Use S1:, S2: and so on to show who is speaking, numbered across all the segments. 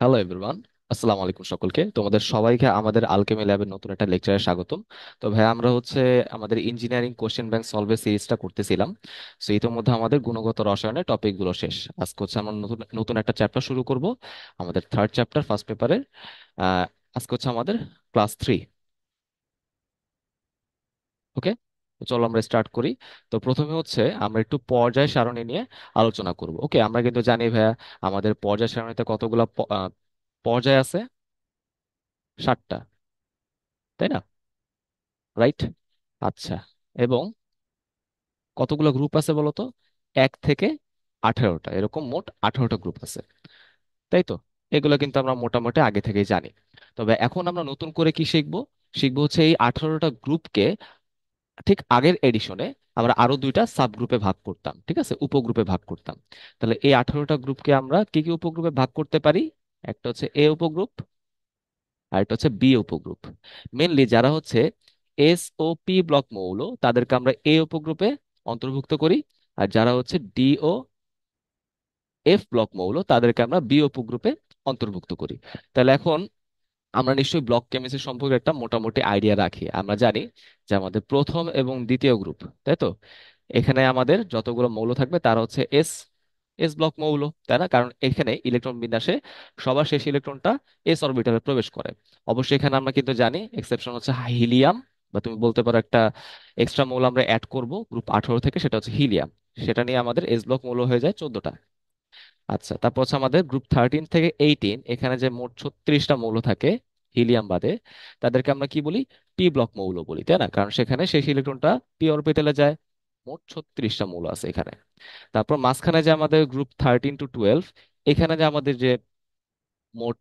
S1: Hello everyone, আসসালামু আলাইকুম সকলকে। তোমাদের সবাইকে আমাদের আলকেমি ল্যাবের নতুন একটা লেকচারে স্বাগতম। তো ভাই, আমরা আমাদের ইঞ্জিনিয়ারিং কোশ্চেন ব্যাংক সলভের সিরিজটা করতেছিলাম। সো ইতিমধ্যে আমাদের গুণগত রসায়নের টপিকগুলো শেষ। আজকে আমরা নতুন নতুন একটা চ্যাপ্টার শুরু করব, আমাদের থার্ড চ্যাপ্টার ফার্স্ট পেপারের। আহ আজকে আমাদের ক্লাস 3। ওকে, তো চলো আমরা স্টার্ট করি। তো প্রথমে আমরা একটু পর্যায় সারণী নিয়ে আলোচনা করব। ওকে, আমরা কিন্তু জানি ভাইয়া, আমাদের পর্যায় সারণীতে কতগুলো পর্যায় আছে? 7টা, তাই না? রাইট। আচ্ছা, এবং কতগুলো গ্রুপ আছে বলো তো? 1 থেকে 18টা, এরকম মোট 18টা গ্রুপ আছে, তাই তো? এগুলো কিন্তু আমরা মোটামুটি আগে থেকেই জানি। তবে এখন আমরা নতুন করে কি শিখবো? শিখবো এই 18টা গ্রুপকে ঠিক আগের এডিশনে আমরা আরো 2টা সাব গ্রুপে ভাগ করতাম, ঠিক আছে, উপগ্রুপে ভাগ করতাম। তাহলে এই 18টা গ্রুপকে আমরা কি কি উপগ্রুপে ভাগ করতে পারি? একটা এ উপগ্রুপ, আর এটা বি উপগ্রুপ। মেনলি যারা এস ও পি ব্লক মৌল, তাদেরকে আমরা এ উপগ্রুপে অন্তর্ভুক্ত করি। আর যারা ডি ও এফ ব্লক মৌল, তাদেরকে আমরা বি উপগ্রুপে অন্তর্ভুক্ত করি। তাহলে এখন আমরা নিশ্চয়ই ব্লক কেমিস্ট্রি সম্পর্কে একটা মোটামুটি আইডিয়া রাখি। আমরা জানি যে আমাদের প্রথম এবং দ্বিতীয় গ্রুপ, তাই তো? এখানে আমাদের যতগুলো মৌল থাকবে তারা এস এস ব্লক মৌল, তাই না? কারণ এখানে ইলেকট্রন বিন্যাসে সবার শেষ ইলেকট্রনটা এস অরবিটালে প্রবেশ করে। অবশ্যই এখানে আমরা কিন্তু জানি এক্সেপশন হিলিয়াম, বা তুমি বলতে পারো একটা এক্সট্রা মৌল আমরা অ্যাড করব গ্রুপ 18 থেকে, সেটা হিলিয়াম। সেটা নিয়ে আমাদের এস ব্লক মৌল হয়ে যায় 14টা। আচ্ছা, তারপর আমাদের গ্রুপ 13 থেকে 18, এখানে যে মোট 36টা মৌল থাকে হিলিয়াম বাদে, তাদেরকে আমরা কি বলি? পি ব্লক মৌল বলি, তাই না? কারণ সেখানে শেষ ইলেকট্রনটা পি অরবিটালে যায়। মোট 36টা মৌল আছে এখানে। তারপর মাঝখানে যে আমাদের গ্রুপ 13 to 12, এখানে যে আমাদের যে মোট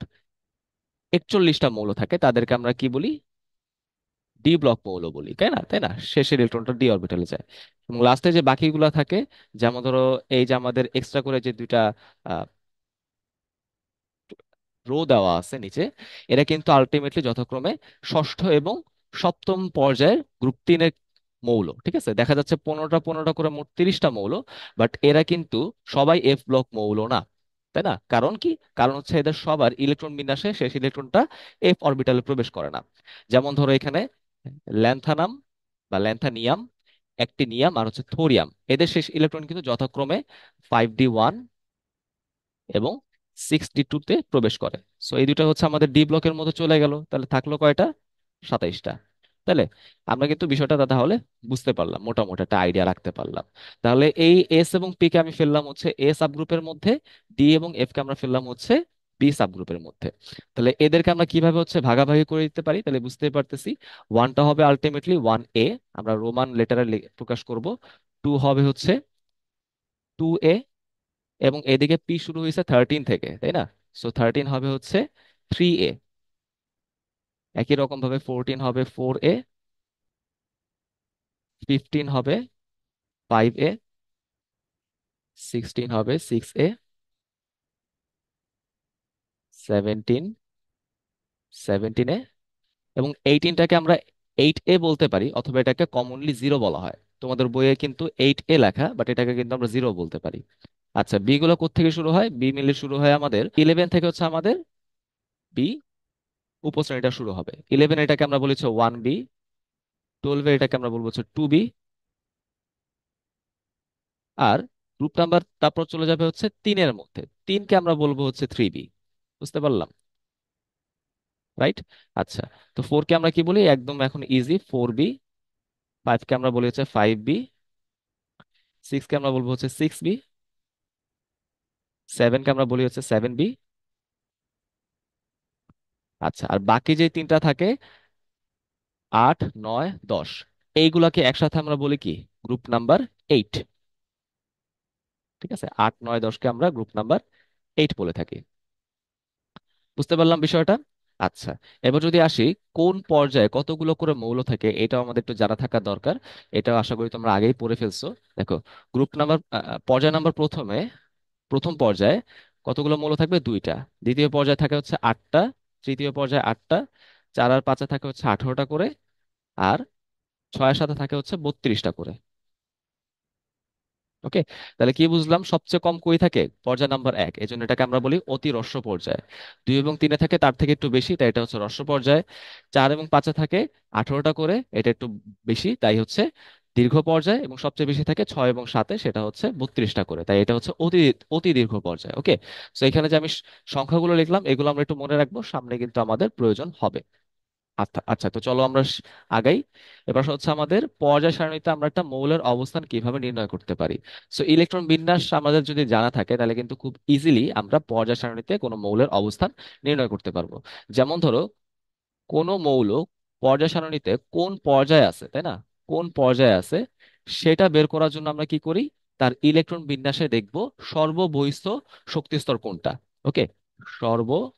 S1: 41টা মৌল থাকে, তাদেরকে আমরা কি বলি? ডি ব্লক মৌল বলি, তাই না? তাই না, শেষের ইলেকট্রনটা ডি অরবিটালে যায়। এবং লাস্টে যে বাকিগুলা থাকে, যেমন ধরো এই যে আমাদের এক্সট্রা করে যে 2টা রো দেওয়া আছে নিচে, এরা কিন্তু আলটিমেটলি যথাক্রমে ষষ্ঠ এবং সপ্তম পর্যায়ের গ্রুপ 3-এর মৌল। ঠিক আছে, দেখা যাচ্ছে 15টা 15টা করে মোট 30টা মৌল। বাট এরা কিন্তু সবাই এফ ব্লক মৌল না, তাই না? কারণ কি? কারণ এদের সবার ইলেকট্রন বিন্যাসে শেষ ইলেকট্রনটা এফ অরবিটালে প্রবেশ করে না। যেমন ধরো এখানে ল্যান্থানাম বা ল্যান্থানিয়াম, অ্যাক্টিনিয়াম আর থোরিয়াম, এদের শেষ ইলেকট্রন কিন্তু যথাক্রমে 5d1 এবং 6d2 তে প্রবেশ করে। সো এই দুটো আমাদের ডি ব্লকের মধ্যে চলে গেল, তাহলে থাকলো কয়টা? 27টা। তাহলে আমরা কিন্তু বিষয়টা তাহলে বুঝতে পারলাম, মোটামুটি একটা আইডিয়া রাখতে পারলাম। তাহলে এই এস এবং পি কে আমি ফেললাম এ সাবগ্রুপের মধ্যে, ডি এবং এফ কে আমরা ফেললাম বি সাবগ্রুপের মধ্যে। তাহলে এদেরকে আমরা কিভাবে ভাগাভাগি করে দিতে পারি? তাহলে বুঝতে পারতেছি, ওয়ানটা হবে আলটিমেটলি 1A, আমরা রোমান লেটারে প্রকাশ করব। টু হবে 2A, এবং এদিকে পি শুরু হয়েছে 13 থেকে, তাই না? সো 13 হবে 3A। একই রকম ভাবে 14 হবে 4A, 15 হবে 5A, 16 হবে 6A, 17 17A, এবং 18টাকে আমরা 8A বলতে পারি, অথবা এটাকে কমনলি জিরো বলা হয়। তোমাদের বইয়ে কিন্তু 8A লেখা, বাট এটাকে কিন্তু আমরা জিরো বলতে পারি। আচ্ছা, বি গুলো কোত্থেকে শুরু হয়? বি মিলে শুরু হয় আমাদের 11 থেকে, আমাদের বি উপশ্রেণীটা শুরু হবে। 11 এটাকে আমরা বলি 1B, 12 এটাকে আমরা বলবো 2B, আর গ্রুপ নাম্বার তারপর চলে যাবে 3-এর মধ্যে। তিনকে আমরা বলবো 3B। বুঝতে পারলাম? রাইট। আচ্ছা, তো 4-কে আমরা কি বলি? একদম এখন ইজি, 4B। 5-কে আমরা বলি 5B, 6-কে আমরা বলবো 6B, 7-কে আমরা বলি 7B। আচ্ছা, আর বাকি যে তিনটা থাকে, 8, 9, 10, এইগুলাকে একসাথে আমরা বলি কি? Group number 8। ঠিক আছে, 8, 9, 10-কে আমরা গ্রুপ নাম্বার 8 বলে থাকি। বুঝতে পারলাম বিষয়টা? আচ্ছা, এবার যদি আসি, কোন পর্যায়ে কতগুলো করে মৌল থাকে, এটাও আমাদের একটু জানা থাকা দরকার। এটাও আশা করি তোমরা আগেই পড়ে ফেলছো। দেখো, গ্রুপ নাম্বার পর্যায় নাম্বার প্রথমে, প্রথম পর্যায়ে কতগুলো মৌল থাকবে? 2টা। দ্বিতীয় পর্যায়ে থাকে 8টা, তৃতীয় পর্যায়ে 8টা, 4 আর 5-এ থাকে 18টা করে, আর 6 আর 7-এ থাকে 32টা করে। ওকে, তাহলে কি বুঝলাম? সবচেয়ে কম কই থাকে? পর্যায় নাম্বার এক, এই জন্য এটাকে আমরা বলি অতি হ্রস্ব পর্যায়। দুই এবং তিনে থাকে তার থেকে একটু বেশি, তাই এটা হচ্ছে হ্রস্ব পর্যায়। চার এবং পাঁচে থাকে 18টা করে, এটা একটু বেশি, তাই হচ্ছে দীর্ঘ পর্যায়। এবং সবচেয়ে বেশি থাকে ছয় এবং সাতে, সেটা হচ্ছে 32টা করে, তাই এটা হচ্ছে অতি অতি দীর্ঘ পর্যায়। ওকে, তো এখানে যে আমি সংখ্যাগুলো লিখলাম এগুলো আমরা একটু মনে রাখবো, সামনে কিন্তু আমাদের প্রয়োজন হবে। আচ্ছা আচ্ছা, তো চলো আমরা আগাই। এবার হচ্ছে আমাদের পর্যায় সারণীতে আমরা একটা মৌলের অবস্থান কিভাবে নির্ণয় করতে পারি। সো ইলেকট্রন বিন্যাস আমাদের যদি জানা থাকে তাহলে কিন্তু খুব ইজিলি আমরা পর্যায় সারণীতে কোনো মৌলের অবস্থান নির্ণয় করতে পারবো। যেমন ধরো, কোনো মৌল পর্যায় সারণীতে কোন পর্যায়ে আছে, তাই না? কোন পর্যায়ে আছে সেটা বের করার জন্য আমরা কি করি? তার ইলেকট্রন বিন্যাসে দেখব সর্ববহিস্থ শক্তিস্তর কোনটা। ওকে, সর্ববহিস্থ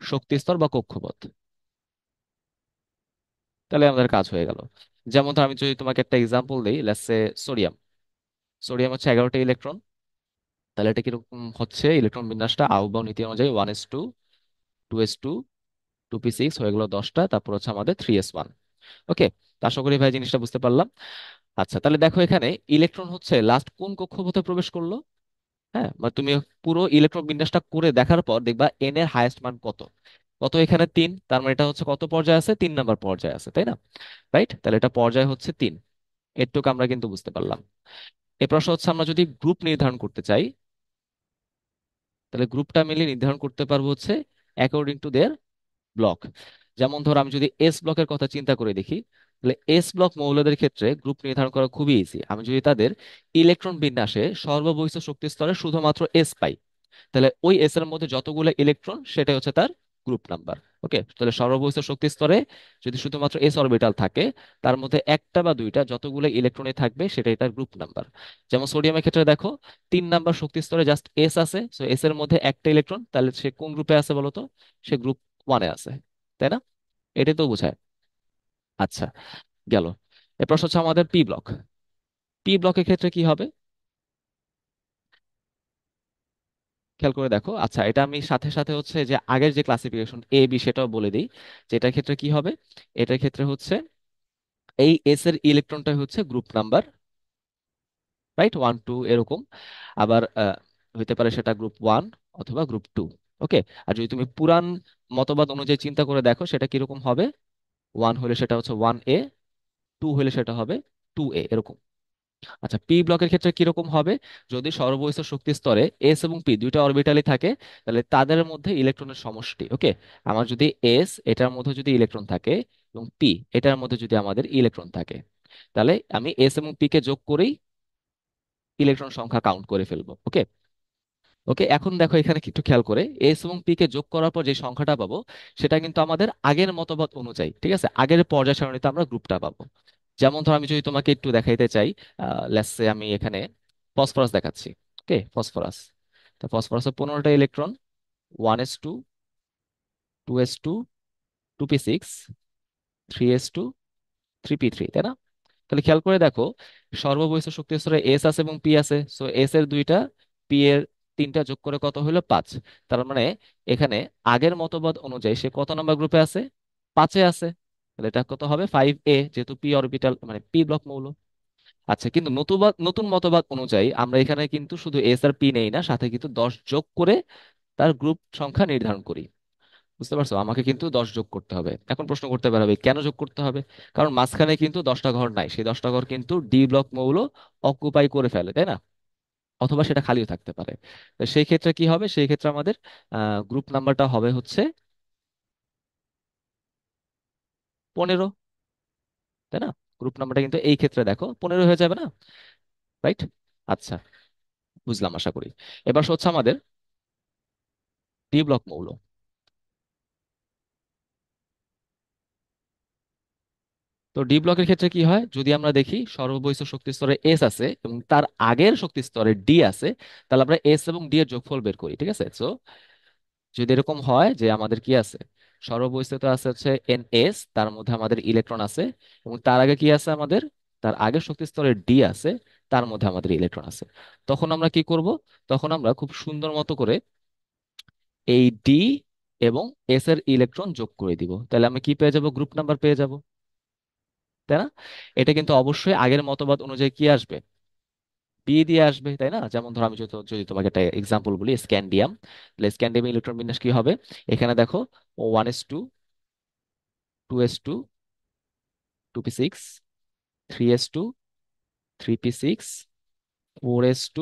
S1: শক্তিস্তর বা কক্ষপথ। তাহলে আমাদের কাজ হয়ে গেল। যেমন ধর আমি যদি তোমাকে একটা এক্সাম্পল দিই, লেটস সে সোডিয়াম। সোডিয়াম হচ্ছে 11টা ইলেকট্রন। তাহলে এটা কিরকম হচ্ছে ইলেকট্রন বিন্যাসটা? আউবাউ নীতি অনুযায়ী 1s2, 2s2, 2p6 হয়ে গেল 10টা, তারপর হচ্ছে আমাদের 3s1। ওকে, তা আশা করি ভাই জিনিসটা বুঝতে পারলাম। আচ্ছা, তাহলে দেখো এখানে ইলেকট্রন হচ্ছে লাস্ট কোন কক্ষপথে প্রবেশ করলো। হ্যাঁ, মানে তুমি পুরো ইলেকট্রন বিন্যাসটা করে দেখার পর দেখবা এন এর হায়েস্ট মান কত। কত? এখানে 3, তার মানে এটা হচ্ছে কত পর্যায়ে আছে? 3 নাম্বার পর্যায়ে আছে, তাই না? রাইট, তাহলে এটা পর্যায় হচ্ছে 3। এটুকু আমরা কিন্তু বুঝতে পারলাম। এই প্রশ্ন হচ্ছে আমরা যদি গ্রুপ নির্ধারণ করতে চাই, তাহলে গ্রুপটা মিলিয়ে নির্ধারণ করতে পারবো হচ্ছে অ্যাকর্ডিং টু দেয়ার ব্লক। যেমন ধর আমি যদি এস ব্লকের কথা চিন্তা করে দেখি, তাহলে এস ব্লক মৌলদের ক্ষেত্রে গ্রুপ নির্ধারণ করা খুবই ইজি। আমি যদি তাদের ইলেকট্রন বিন্যাসে সর্ববহিঃস্থ শক্তি স্তরে শুধুমাত্র এস পাই, তাহলে ওই এস এর মধ্যে যতগুলো ইলেকট্রন সেটাই হচ্ছে তার গ্রুপ নাম্বার। ওকে, তাহলে সর্ববহিঃস্থ শক্তি স্তরে যদি শুধুমাত্র এস অরবিটাল থাকে, তার মধ্যে একটা বা দুইটা যতগুলো ইলেকট্রনে থাকবে সেটাই তার গ্রুপ নাম্বার। যেমন সোডিয়ামের ক্ষেত্রে দেখো, 3 নাম্বার শক্তি স্তরে জাস্ট এস আছে, সো এস এর মধ্যে একটা ইলেকট্রন, তাহলে সে কোন গ্রুপে আছে বলো তো? সে গ্রুপ ওয়ানে আছে, তাই না? এটাই তো বোঝায়। আচ্ছা, গেল। এরপর হচ্ছে আমাদের পি ব্লক। পি ব্লকের ক্ষেত্রে কি হবে? খেয়াল করে দেখো। আচ্ছা, এটা আমি সাথে সাথে হচ্ছে যে আগের যে ক্লাসিফিকেশন এ বি সেটাও বলে দিই, যে এটার ক্ষেত্রে কি হবে। এটার ক্ষেত্রে হচ্ছে এই এস এর ইলেকট্রনটা হচ্ছে গ্রুপ নাম্বার, রাইট, 1 2 এরকম। আবার হইতে পারে সেটা গ্রুপ 1 অথবা গ্রুপ 2। ওকে, আর যদি তুমি পুরান মতবাদ অনুযায়ী চিন্তা করে দেখো সেটা কিরকম হবে। 1 হলে সেটা হচ্ছে 1A, 2 হলে সেটা হবে 2A, এরকম। আচ্ছা, পি ব্লকের ক্ষেত্রে কিরকম হবে? যদি সর্ববহিঃস্থ শক্তি স্তরে এস এবং পি দুইটা অরবিটালই থাকে, তাহলে তাদের মধ্যে ইলেকট্রনের সমষ্টি। ওকে, আমার যদি এস এটার মধ্যে যদি ইলেকট্রন থাকে এবং পি এটার মধ্যে যদি আমাদের ইলেকট্রন থাকে, তাহলে আমি এস এবং পি কে যোগ করেই ইলেকট্রন সংখ্যা কাউন্ট করে ফেলবো। ওকে, ওকে, এখন দেখো এখানে একটু খেয়াল করে এস এবং পি কে যোগ করার পর যে সংখ্যাটা পাবো সেটা কিন্তু আমাদের আগের মতবাদ অনুযায়ী, ঠিক আছে, আগের পর্যায় সারণীতে আমরা গ্রুপটা পাবো। যেমন ধর আমি যদি তোমাকে একটু দেখাইতে চাই, লেটস সে আমি এখানে ফসফরাস দেখাচ্ছি। ওকে, ফসফরাস। তো ফসফরাসের 15টা electron, 1s2, 2s2, 2p6, 3s2, 3p3, তাই না? তাহলে খেয়াল করে দেখো, সর্ববহিঃস্থ শক্তি স্তরে এস আছে এবং পি আছে, সো এস এর দুইটা, পি এর তিনটা যোগ করে কত হলো? 5। তার মানে এখানে আগের মতবাদ অনুযায়ী সে কত নম্বর গ্রুপে আছে? 5-এ আছে। তাহলে এটা কত হবে? 5A, যেহেতু পি অরবিটাল মানে পি ব্লক মৌল। আচ্ছা, কিন্তু নতুন মতবাদ অনুযায়ী আমরা এখানে কিন্তু শুধু এস আর পি নেই না, সাথে কিন্তু 10 যোগ করে তার গ্রুপ সংখ্যা নির্ধারণ করি। বুঝতে পারছো? আমাকে কিন্তু 10 যোগ করতে হবে। এখন প্রশ্ন করতে পারবে কেন যোগ করতে হবে? কারণ মাঝখানে কিন্তু 10টা ঘর নাই, সেই 10টা ঘর কিন্তু ডি ব্লক মৌল অকুপাই করে ফেলে, তাই না? অথবা সেটা খালিও থাকতে পারে। তো সেই ক্ষেত্রে কি হবে? সেই ক্ষেত্রে আমাদের গ্রুপ নাম্বারটা হবে হচ্ছে 15, তাই না? গ্রুপ নাম্বারটা কিন্তু এই ক্ষেত্রে দেখো 15 হয়ে যাবে না? রাইট। আচ্ছা, বুঝলাম আশা করি। এবার হচ্ছে আমাদের ডি ব্লক মৌল। তো ডি ব্লকের ক্ষেত্রে কি হয়? যদি আমরা দেখি সর্ববহিঃস্থ শক্তি স্তরে এস আছে এবং তার আগের শক্তি স্তরে ডি আছে, তাহলে আমরা এস এবং ডি এর যোগফল বের করি, ঠিক আছে? তো যদি এরকম হয় যে আমাদের কি আছে, সর্ববহিঃস্থ আছে হচ্ছে এন এস, তার মধ্যে আমাদের ইলেকট্রন আছে, এবং তার আগে কি আছে আমাদের, তার আগের শক্তি স্তরে ডি আছে, তার মধ্যে আমাদের ইলেকট্রন আছে, তখন আমরা কি করব? তখন আমরা খুব সুন্দর মতো করে এই ডি এবং এস এর ইলেকট্রন যোগ করে দিব, তাহলে আমি কি পেয়ে যাব? গ্রুপ নাম্বার পেয়ে যাব। তাই না? এটা কিন্তু অবশ্যই আগের মতবাদ অনুযায়ী কি আসবে, বি দিয়ে আসবে, তাই না? যেমন ধরো আমি যদি যদি তোমাকে একটা এক্সাম্পল বলি, স্ক্যান্ডিয়াম, তাহলে স্ক্যান্ডিয়াম ইলেকট্রন বিন্যাস কি হবে? এখানে দেখো 1s2, 2s2, 2p6, 3s2, 3p6, 4s2,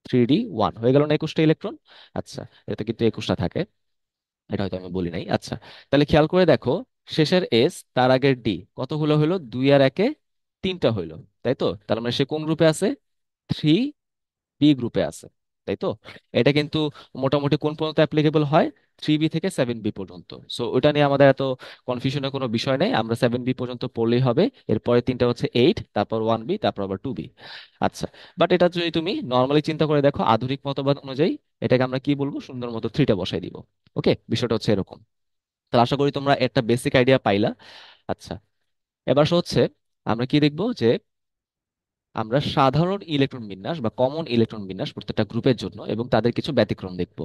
S1: 3d1, হয়ে গেল না 21টা ইলেকট্রন? আচ্ছা, এটা কিন্তু 21টা থাকে, এটা হয়তো আমি বলি নাই। আচ্ছা, তাহলে খেয়াল করে দেখো, শেষের এস তার আগের ডি কতগুলো হলো, দুই আর একে তিনটা হইলো, তাই তো? তার মানে সে কোন গ্রুপে আছে? থ্রি বি গ্রুপে আছে, তাই তো? এটা কিন্তু মোটামুটি কোন পর্যন্ত অ্যাপ্লিকেবল হয়? 3b থেকে 7b পর্যন্ত। সো ওটা নিয়ে আমাদের এত কনফিউশনের কোনো বিষয় নেই, আমরা 7b পর্যন্ত পড়লেই হবে। এরপরে তিনটা হচ্ছে 8, তারপর 1b, তারপর আবার 2b। আচ্ছা, বাট এটা যদি তুমি নর্মালি চিন্তা করে দেখো, আধুনিক মতবাদ অনুযায়ী এটাকে আমরা কি বলবো, সুন্দর মতো থ্রিটা বসাই দিব। ওকে, বিষয়টা হচ্ছে এরকম। তাহলে আশা করি তোমরা একটা বেসিক আইডিয়া পাইলা। আচ্ছা, এবার হচ্ছে আমরা কি দেখবো, যে আমরা সাধারণ ইলেকট্রন বিন্যাস বা কমন ইলেকট্রন বিন্যাস প্রত্যেকটা গ্রুপের জন্য এবং তাদের কিছু ব্যতিক্রম দেখব।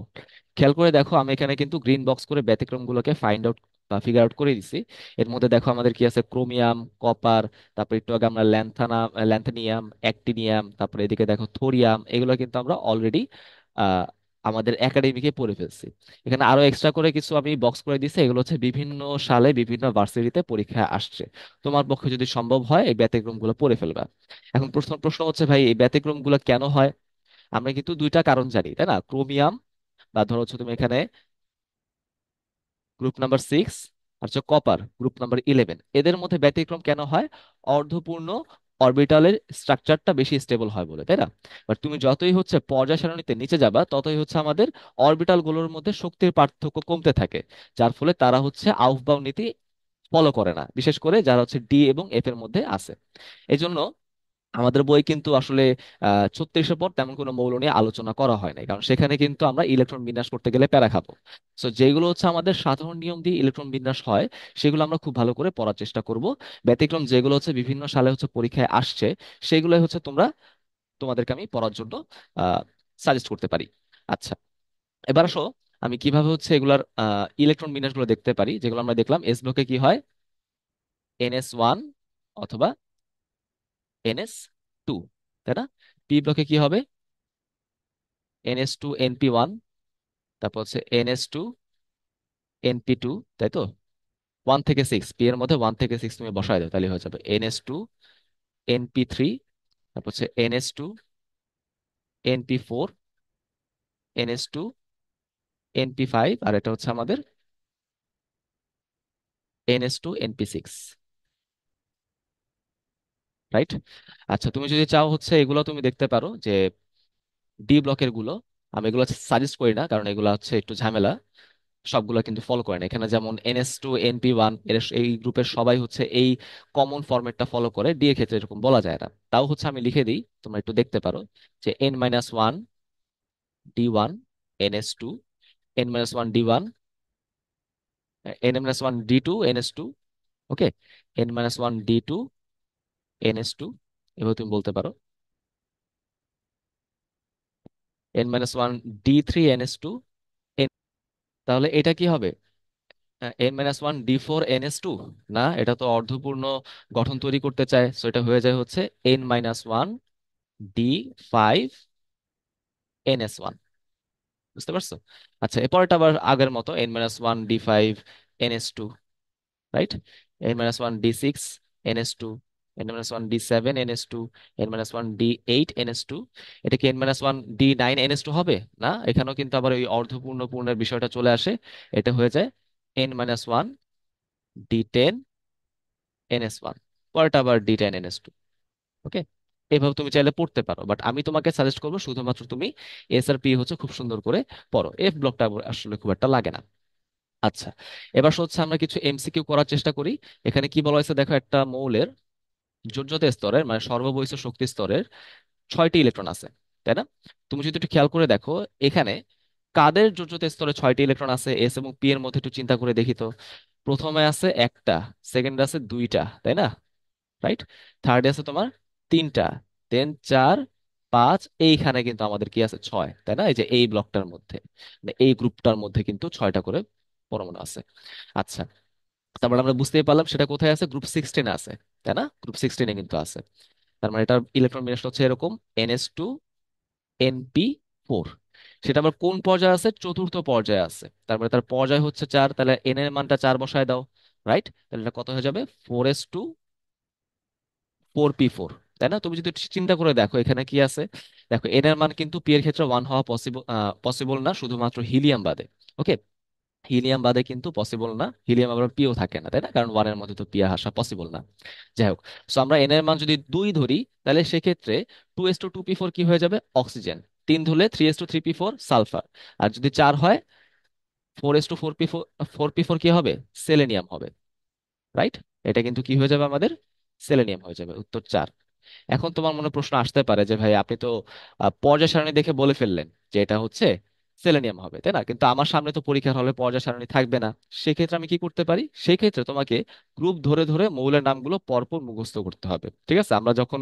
S1: খেয়াল করে দেখো, আমি এখানে কিন্তু গ্রিন বক্স করে ব্যতিক্রমগুলোকে ফাইন্ড আউট বা ফিগার আউট করে দিছি। এর মধ্যে দেখো আমাদের কি আছে, ক্রোমিয়াম, কপার, তারপর একটু আগে আমরা ল্যান্থানিয়াম, অ্যাক্টিনিয়াম, তারপরে এদিকে দেখো থোরিয়াম, এগুলো কিন্তু আমরা অলরেডি আমাদের একাডেমিকে পড়ে ফেলছি। এখানে আরো এক্সট্রা করে কিছু আমি বক্স করে দিছি, এগুলো হচ্ছে বিভিন্ন সালে বিভিন্ন ভার্সিটিতে পরীক্ষায় আসছে। তোমার পক্ষে যদি সম্ভব হয় এই ব্যতিক্রমগুলো পড়ে ফেলবা। এখন প্রশ্ন প্রশ্ন হচ্ছে, ভাই এই ব্যতিক্রমগুলো কেন হয়? আমরা কিন্তু দুইটা কারণ জানি, তাই না? ক্রোমিয়াম বা ধরো হচ্ছে তুমি এখানে গ্রুপ নাম্বার 6, আর হচ্ছে কপার গ্রুপ নাম্বার 11, এদের মধ্যে ব্যতিক্রম কেন হয়? অর্ধপূর্ণ অরবিটালের স্ট্রাকচারটা বেশি স্টেবল হয় বলে, তাই না? বাট তুমি যতই হচ্ছে পর্যায় সারণীতে নিচে যাবা, ততই হচ্ছে আমাদের অরবিটাল গুলোর মধ্যে শক্তির পার্থক্য কমতে থাকে, যার ফলে তারা হচ্ছে আউফবাউ নীতি ফলো করে না, বিশেষ করে যারা হচ্ছে ডি এবং এফ এর মধ্যে আছে। এই জন্য আমাদের বই কিন্তু আসলে 36-এর পর তেমন কোনো মৌল নিয়ে আলোচনা করা হয় নাই, কারণ সেখানে কিন্তু আমরা ইলেকট্রন বিন্যাস করতে গেলে প্যারা খাবো। সো যেগুলো হচ্ছে আমাদের সাধারণ নিয়ম দিয়ে ইলেকট্রন বিন্যাস হয়, সেগুলো আমরা খুব ভালো করে পড়ার চেষ্টা করব। ব্যতিক্রম যেগুলো হচ্ছে বিভিন্ন সালে হচ্ছে পরীক্ষায় আসছে, সেগুলোই হচ্ছে তোমাদেরকে আমি পড়ার জন্য সাজেস্ট করতে পারি। আচ্ছা, এবার আসো, আমি কিভাবে হচ্ছে এগুলার ইলেকট্রন বিন্যাসগুলো দেখতে পারি, যেগুলো আমরা দেখলাম এস ব্লকে কি হয়, NS1 অথবা NS2, তাই না? পি ব্লকে কি হবে, NS2 NP1, তারপর হচ্ছে NS2 NP2, তাই তো? 1 থেকে 6, পি এর মধ্যে 1 থেকে 6 তুমি বসায় দাও, তাহলে হয়ে যাবে NS2 NP3, তারপর হচ্ছে NS2 NP4, NS2 NP5, আর এটা হচ্ছে আমাদের NS2 NP6, রাইট? আচ্ছা, তুমি যদি চাও হচ্ছে এগুলো তুমি দেখতে পারো যে ডি ব্লকের গুলো, আমি এগুলো সাজেস্ট করি না, কারণ এগুলো হচ্ছে একটু ঝামেলা, সবগুলো কিন্তু ফলো করে না। এখানে যেমন NS2 NP1, এর এই গ্রুপের সবাই হচ্ছে এই কমন ফরম্যাটটা ফলো করে, ডি এর ক্ষেত্রে এরকম বলা যায় না। তাও হচ্ছে আমি লিখে দিই, তোমরা একটু দেখতে পারো, যে N-1 D1 NS2, N-1 D1, N-1 D2 NS2, ওকে, N-1 D2 NS2, এভাবে তুমি বলতে পারো, N-1 D3 NS2। তাহলে এটা কি হবে, N-1 D4 NS2? না, এটা তো অর্ধপূর্ণ গঠন তৈরি করতে চায়, সো এটা হয়ে যায় হচ্ছে N-1 D5 NS1। বুঝতে পারছো? আচ্ছা, এরপরটা আবার আগের মতো N-1 D5 NS2, right? N-1 D6 NS2, N-1 D7 NS2, N-1 D8 NS2। এটা কি N-1 D9 NS2 হবে? না, এখানেও কিন্তু আবার ওই অর্ধপূর্ণ পূর্ণের বিষয়টা চলে আসে, এটা হয়ে যায় N-1 D10 NS1, পরেরটা আবার D10 NS2। ওকে, এইভাবে তুমি চাইলে পড়তে পারো, বাট আমি তোমাকে সাজেস্ট করবো শুধুমাত্র তুমি এস আর পি হচ্ছে খুব সুন্দর করে পড়ো, এফ ব্লকটা আসলে খুব একটা লাগে না। আচ্ছা, এবার হচ্ছে আমরা কিছু এমসিকিউ করার চেষ্টা করি। এখানে কি বলা হয়েছে দেখো, একটা মৌলের যোজ্যতা স্তরের মানে সর্ববহিঃস্থ শক্তি স্তরের 6টি ইলেকট্রন আছে, তাই না? তুমি যদি একটু খেয়াল করে দেখো, এখানে কাদের যোজ্যতা স্তরে 6টি ইলেকট্রন আছে, এস এবং পি এর মধ্যে একটু চিন্তা করে দেখি তো। প্রথমে আছে একটা, সেকেন্ডে আছে দুইটা, তাই না? রাইট? থার্ডে আছে তোমার তিনটা, দেন 4 5, এইখানে কিন্তু আমাদের কি আছে, 6, তাই না? এই যে এই ব্লকটার মধ্যে, মানে এই গ্রুপটার মধ্যে কিন্তু 6টা করে পরমাণু আছে। আচ্ছা, তারপর আমরা বুঝতেই পারলাম সেটা কোথায় আছে, গ্রুপ 16 আছে, তাই না? গ্রুপ 16 কিন্তু আছে। তার মানে এটার ইলেকট্রন বিন্যাসটা হচ্ছে এরকম, NS2 NP4। সেটা আবার কোন পর্যায়ে আছে, চতুর্থ পর্যায়ে আছে। তারপরে তার পর্যায় হচ্ছে 4, তাহলে এন এর মানটা 4 বসায় দাও। রাইট, তাহলে এটা কত হয়ে যাবে, 4s2 4p4। তাই না? তুমি যদি একটু চিন্তা করে দেখো এখানে কি আছে। দেখো এন এর মান কিন্তু পি এর ক্ষেত্রে 1 হওয়া পসিবল পসিবল না, শুধুমাত্র হিলিয়াম বাদে। ওকে, হিলিয়াম বাদে কিন্তু পসিবল না, হিলিয়াম আবার পিও থাকে না, তাই না? কারণ ওয়ানের মধ্যে তো পি আসা পসিবল না। যাই হোক, সো আমরা এন এর মান যদি 2 ধরি, তাহলে সেক্ষেত্রে 2s2 2p4 কি হয়ে যাবে, অক্সিজেন। 3 ধরলে 3s2 3p4 সালফার। আর যদি 4 হয়, 4s2 4p4 কি হবে, সেলেনিয়াম হবে। রাইট, এটা কিন্তু কি হয়ে যাবে আমাদের, সেলেনিয়াম হয়ে যাবে, উত্তর 4। এখন তোমার মনে প্রশ্ন আসতে পারে যে ভাই আপনি তো পর্যায় সারণী দেখে বলে ফেললেন যে এটা হচ্ছে সেলেনিয়াম হবে, তাই না? কিন্তু আমার সামনে তো পরীক্ষার হলে পর্যায় সারণী থাকবে না। সেক্ষেত্রে আমি কি করতে পারি, সেই ক্ষেত্রে তোমাকে গ্রুপ ধরে ধরে মৌলের নামগুলো পরপর মুখস্থ করতে হবে। ঠিক আছে, আমরা যখন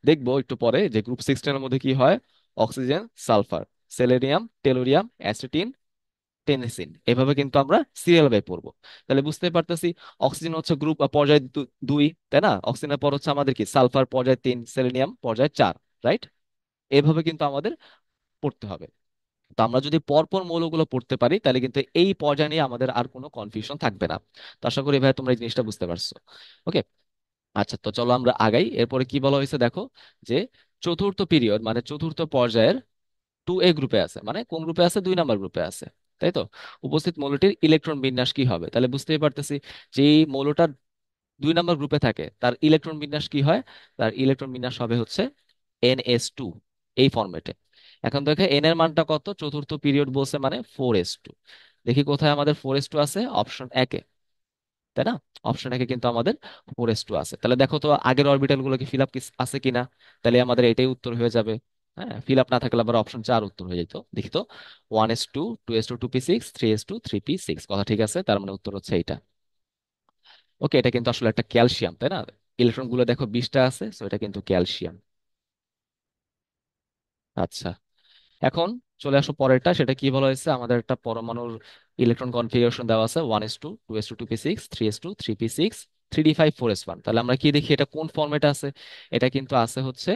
S1: দেখবো একটু পরে যে গ্রুপ 16 এর মধ্যে কি হয়, অক্সিজেন, সালফার, সেলেনিয়াম, টেলুরিয়াম, অ্যাসিটিন, টেনিসিন, এভাবে কিন্তু আমরা সিরিয়াল বাই পড়বো। তাহলে বুঝতে পারতেছি অক্সিজেন হচ্ছে গ্রুপ পর্যায় 2, তাই না? অক্সিজেনের পর হচ্ছে আমাদের কি, সালফার পর্যায় 3, সেলেনিয়াম পর্যায় 4। রাইট, এভাবে কিন্তু আমাদের পড়তে হবে। তো আমরা যদি পরপর মৌলগুলো পড়তে পারি তাহলে কিন্তু এই পর্যায়ে নিয়ে আমাদের আর কোনো কনফিউশন থাকবে না। তো আশা করি ভাই তোমরা এই জিনিসটা বুঝতে পারছো। ওকে, আচ্ছা, তো চলো আমরা আগাই। এরপরে কি বলা হয়েছে দেখো, যে চতুর্থ পিরিয়ড মানে চতুর্থ পর্যায়ের 2A গ্রুপে আছে, মানে কোন গ্রুপে আছে, 2 নাম্বার গ্রুপে আছে, তাই তো? উপস্থিত মৌলটির ইলেকট্রন বিন্যাস কি হবে, তাহলে বুঝতেই পারতেছি যে এই মৌলটা 2 নাম্বার গ্রুপে থাকে, তার ইলেকট্রন বিন্যাস কি হয়, তার ইলেকট্রন বিন্যাস হবে হচ্ছে NS2, এই ফরম্যাটে। এখন দেখে এন এর মানটা কত, চতুর্থ পিরিয়ড বলছে মানে 4s2। দেখি কোথায় আমাদের 4s2 আছে, অপশন 1-এ, তাই না? অপশন 1-এ কিন্তু আমাদের 4s2 আছে। তাহলে দেখো তো আগের অরবিটাল গুলো কি ফিল আপ আছে কিনা, তাহলে আমাদের এটাই উত্তর হয়ে যাবে। হ্যাঁ, ফিল আপ না থাকলে আবার অপশন 4 উত্তর হয়ে যেত। দেখি তো, 1s2 2s2 2p6 3s2 3p6, কথা ঠিক আছে, তার মানে উত্তর হচ্ছে এইটা। ওকে, এটা কিন্তু আসলে একটা ক্যালসিয়াম, তাই না? ইলেকট্রন গুলো দেখো 20টা আছে, তো এটা কিন্তু ক্যালসিয়াম। আচ্ছা, এখন চলে আসো পরেরটা, সেটা কি বলা হয়েছে, আমাদের একটা পরমাণুর ইলেকট্রন কনফিগারেশন দেওয়া আছে, 1s2 2s2 2p6 3s2 3p6 3d5 4s1। তাহলে আমরা কি দেখি এটা কোন ফরম্যাটে আছে, এটা কিন্তু আছে হচ্ছে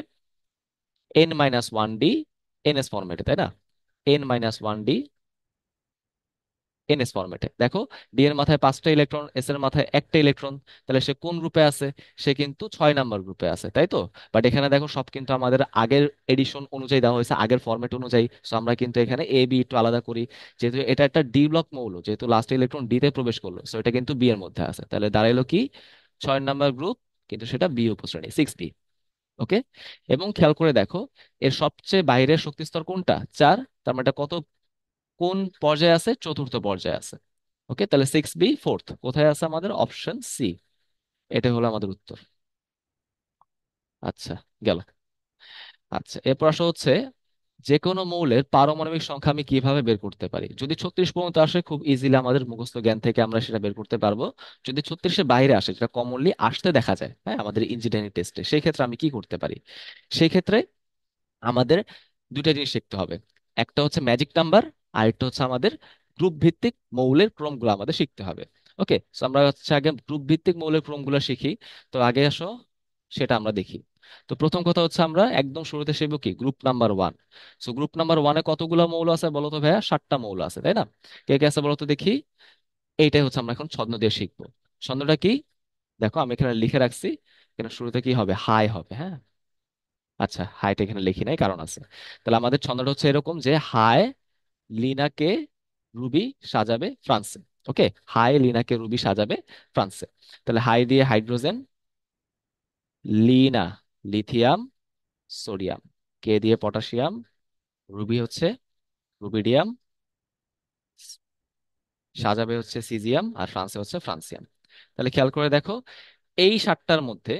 S1: n-1d ns ফরম্যাটে, তাই না? n-1d এনএস ফরম্যাটে। দেখো, ডি এর মাথায় 5টা ইলেকট্রন, এস এর মাথায় একটা ইলেকট্রন, তাহলে সে কোন গ্রুপে আছে, সে কিন্তু 6 নাম্বার গ্রুপে আছে, তাই তো? বাট এখানে দেখো সব কিন্তু আমাদের আগের এডিশন অনুযায়ী দেওয়া হয়েছে, আগের ফরম্যাট অনুযায়ী। সো আমরা কিন্তু এখানে এ বি একটু আলাদা করি। যেহেতু এটা একটা ডি ব্লক মৌল, যেহেতু লাস্ট ইলেকট্রন ডি তে প্রবেশ করলো, সো এটা কিন্তু বি এর মধ্যে আছে, তাহলে দাঁড়াইলো কি, 6 নাম্বার গ্রুপ, কিন্তু সেটা বি উপশ্রেণী, 6b। ওকে, এবং খেয়াল করে দেখো এর সবচেয়ে বাইরের শক্তি স্তর কোনটা, 4। তার মানে এটা কত, কোন পর্যায়ে আছে, চতুর্থ পর্যায়ে আছে। ওকে, তাহলে 6b ফোর্থ কোথায় আছে, আমাদের অপশন C। এটা হলো আমাদের উত্তর। আচ্ছা, গেল। আচ্ছা, এর প্রশ্ন হচ্ছে, যে কোনো মৌলের পারমাণবিক সংখ্যা আমি কিভাবে বের করতে পারি? যদি 36 পর্যন্ত আসে, খুব ইজিলি আমাদের মুখস্থ জ্ঞান থেকে আমরা সেটা বের করতে পারবো। যদি 36-এর বাইরে আসে, যেটা কমনলি আসতে দেখা যায় হ্যাঁ আমাদের ইঞ্জিনিয়ারিং টেস্টে, সেই ক্ষেত্রে আমি কি করতে পারি? সেই ক্ষেত্রে আমাদের দুইটা জিনিস শিখতে হবে। একটা হচ্ছে ম্যাজিক নাম্বার, আর একটা হচ্ছে আমাদের গ্রুপ ভিত্তিক মৌলের ক্রমগুলো আমাদের শিখতে হবে। ওকে, তো আমরা হচ্ছে আগে গ্রুপ ভিত্তিক মৌলের ক্রমগুলো শিখি। তো আগে আসো সেটা আমরা দেখি। তো প্রথম কথা হচ্ছে আমরা একদম শুরুতে শিখবো কি, group number 1। So group number 1-এ কতগুলো মৌল আছে বলো তো ভাইয়া, 7টা মৌল আছে, তাই না? কে কে আছে বলো তো দেখি। এইটাই হচ্ছে আমরা এখন ছন্দ দিয়ে শিখবো। ছন্দটা কি, দেখো আমি এখানে লিখে রাখছি। এখানে শুরুতে কি হবে, হাই হবে, হ্যাঁ। আচ্ছা, হাইটা এখানে লিখি নাই, কারণ আছে। তাহলে আমাদের ছন্দটা হচ্ছে এরকম যে, হাই লিনাকে রুবি সাজাবে ফ্রান্সে। ওকে, হাই লিনাকে রুবি সাজাবে ফ্রান্সে। তাহলে হাই দিয়ে হাইড্রোজেন, লিনা লিথিয়াম সোডিয়াম, কে দিয়ে পটাশিয়াম, রুবি হচ্ছে রুবিডিয়াম, সাজাবে হচ্ছে সিজিয়াম, আর ফ্রান্সে হচ্ছে ফ্রান্সিয়াম। তাহলে খেয়াল করে দেখো, এই 7টার মধ্যে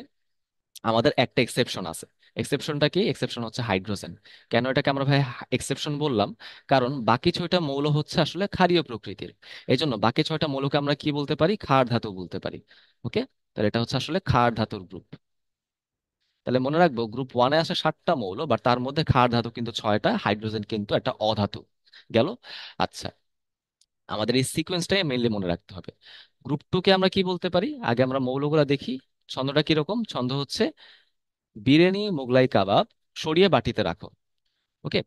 S1: আমাদের একটা এক্সেপশন আছে। এক্সেপশনটা কি, এক্সেপশন হচ্ছে হাইড্রোজেন। কেন এটাকে আমরা ভাই এক্সেপশন বললাম, কারণ বাকি 6টা মৌল হচ্ছে আসলে ক্ষারীয় প্রকৃতির। এই জন্য বাকি 6টা মৌলকে আমরা কি বলতে পারি, ক্ষার ধাতু বলতে পারি। ওকে, তাহলে এটা হচ্ছে আসলে ক্ষার ধাতুর গ্রুপ। তাহলে মনে রাখবো, গ্রুপ 1-এ আসে 7টা মৌল, বাট তার মধ্যে ক্ষার ধাতু কিন্তু 6টা, হাইড্রোজেন কিন্তু একটা অধাতু। গেল। আচ্ছা, আমাদের এই সিকোয়েন্সটাই মেইনলি মনে রাখতে হবে। গ্রুপ টু কে আমরা কি বলতে পারি, আগে আমরা মৌলগুলা দেখি। ছন্দটা কিরকম, ছন্দ হচ্ছে বিরিয়ানি মোগলাই কাবাব সরিয়ে বাটিতে রাখো। ওকে,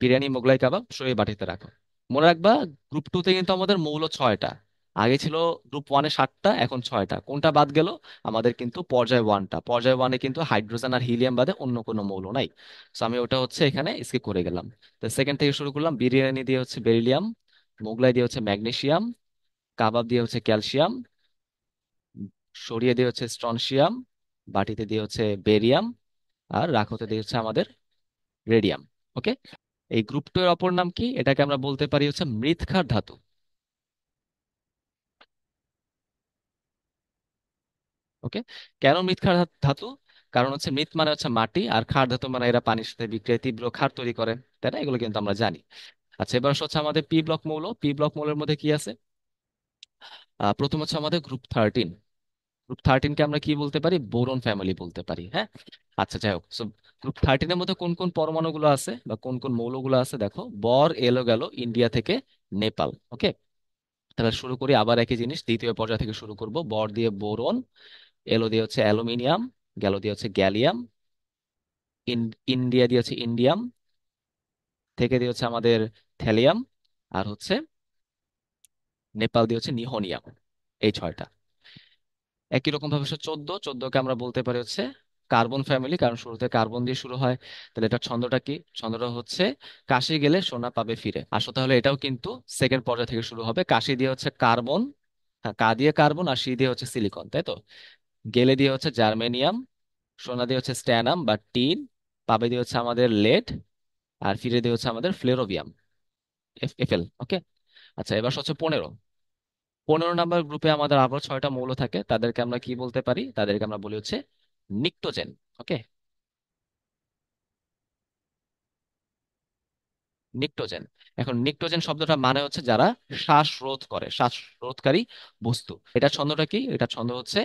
S1: বিরিয়ানি মোগলাই কাবাব সরিয়ে বাটিতে রাখো। মনে রাখবা, গ্রুপ টু তে কিন্তু আমাদের মৌল ছয়টা। আগে ছিল গ্রুপ ওয়ানে সাতটা, এখন ছয়টা। কোনটা বাদ গেল? আমাদের কিন্তু পর্যায় ওয়ানটা। পর্যায় ওয়ানে কিন্তু হাইড্রোজেন আর হিলিয়াম বাদে অন্য কোনো মৌল নাই। তো আমি ওটা হচ্ছে এখানে স্কিপ করে গেলাম। তো সেকেন্ড থেকে শুরু করলাম। বিরিয়ানি দিয়ে হচ্ছে বেরিলিয়াম, মোগলাই দিয়ে হচ্ছে ম্যাগনেসিয়াম, কাবাব দিয়ে হচ্ছে ক্যালসিয়াম, সরিয়ে দিয়ে হচ্ছে স্ট্রনশিয়াম, বাটিতে দিয়ে হচ্ছে বেরিয়াম, আর রাখোতে দিয়ে হচ্ছে আমাদের রেডিয়াম। ওকে, এই গ্রুপ টু এর অপর নাম কি? এটাকে আমরা বলতে পারি হচ্ছে মৃৎক্ষার ধাতু। ওকে, কেন মৃৎক্ষার ধাতু? কারণ হচ্ছে মৃৎ মানে হচ্ছে মাটি, আর ক্ষার ধাতু মানে এরা পানির সাথে বিক্রিয়ায় তীব্র ক্ষার তৈরি করে। তাই না? এগুলো কিন্তু আমরা জানি। আচ্ছা, এবার হচ্ছে আমাদের পি ব্লক মৌল। পি ব্লক মৌলের মধ্যে কি আছে? প্রথম হচ্ছে আমাদের গ্রুপ 13। গ্রুপ 13 কে আমরা কি বলতে পারি? বোরন ফ্যামিলি বলতে পারি। হ্যাঁ, আচ্ছা, যাই হোক। গ্রুপ 13 এর মধ্যে কোন কোন পরমাণুগুলো আছে বা কোন কোন মৌলগুলো আছে দেখো। বর এলো গেল ইন্ডিয়া থেকে নেপাল। ওকে, তাহলে শুরু করি আবার একই জিনিস, দ্বিতীয় পর্যায় থেকে শুরু করব। বর দিয়ে বোরন, এলো দিয়ে হচ্ছে অ্যালুমিনিয়াম, গেল দিয়ে হচ্ছে গ্যালিয়াম, ইন্ডিয়া দিয়ে হচ্ছে ইন্ডিয়াম, থেকে দিয়ে হচ্ছে আমাদের থ্যালিয়াম, আর হচ্ছে নেপাল দিয়ে হচ্ছে নিহোনিয়াম। এই ছয়টা। একই রকম ভাবে 14কে আমরা বলতে পারি হচ্ছে কার্বন ফ্যামিলি, কারণ শুরুতে কার্বন দিয়ে শুরু হয়। তাহলে এটা ছন্দটা কি? ছন্দটা হচ্ছে কাশি গেলে সোনা পাবে ফিরে। আসো তাহলে এটাও কিন্তু সেকেন্ড পর্যায় থেকে শুরু হবে। কাশি দিয়ে হচ্ছে কার্বন, হ্যাঁ, কা দিয়ে কার্বন, আর সি দিয়ে হচ্ছে সিলিকন, তাই তো? গেলে দিয়ে হচ্ছে জার্মেনিয়াম, সোনা দিয়ে হচ্ছে স্ট্যানাম বা টিন, পাবে দিয়ে হচ্ছে আমাদের লেড, আর ফিরে দিয়ে হচ্ছে আমাদের ফ্লেরোভিয়াম, এফএল। ওকে, আচ্ছা, এবার হচ্ছে 15। 15 নাম্বার গ্রুপে আমাদের আবার ছয়টা মৌল থাকে। তাদেরকে আমরা কি বলতে পারি? তাদেরকে আমরা বলি হচ্ছে নিকটোজেন। ওকে, নিকটোজেন। এখন নিকটোজেন শব্দটা মানে হচ্ছে যারা শ্বাসরোধ করে, শ্বাসরোধকারী বস্তু। এটা ছন্দটা কি? এটা ছন্দ হচ্ছে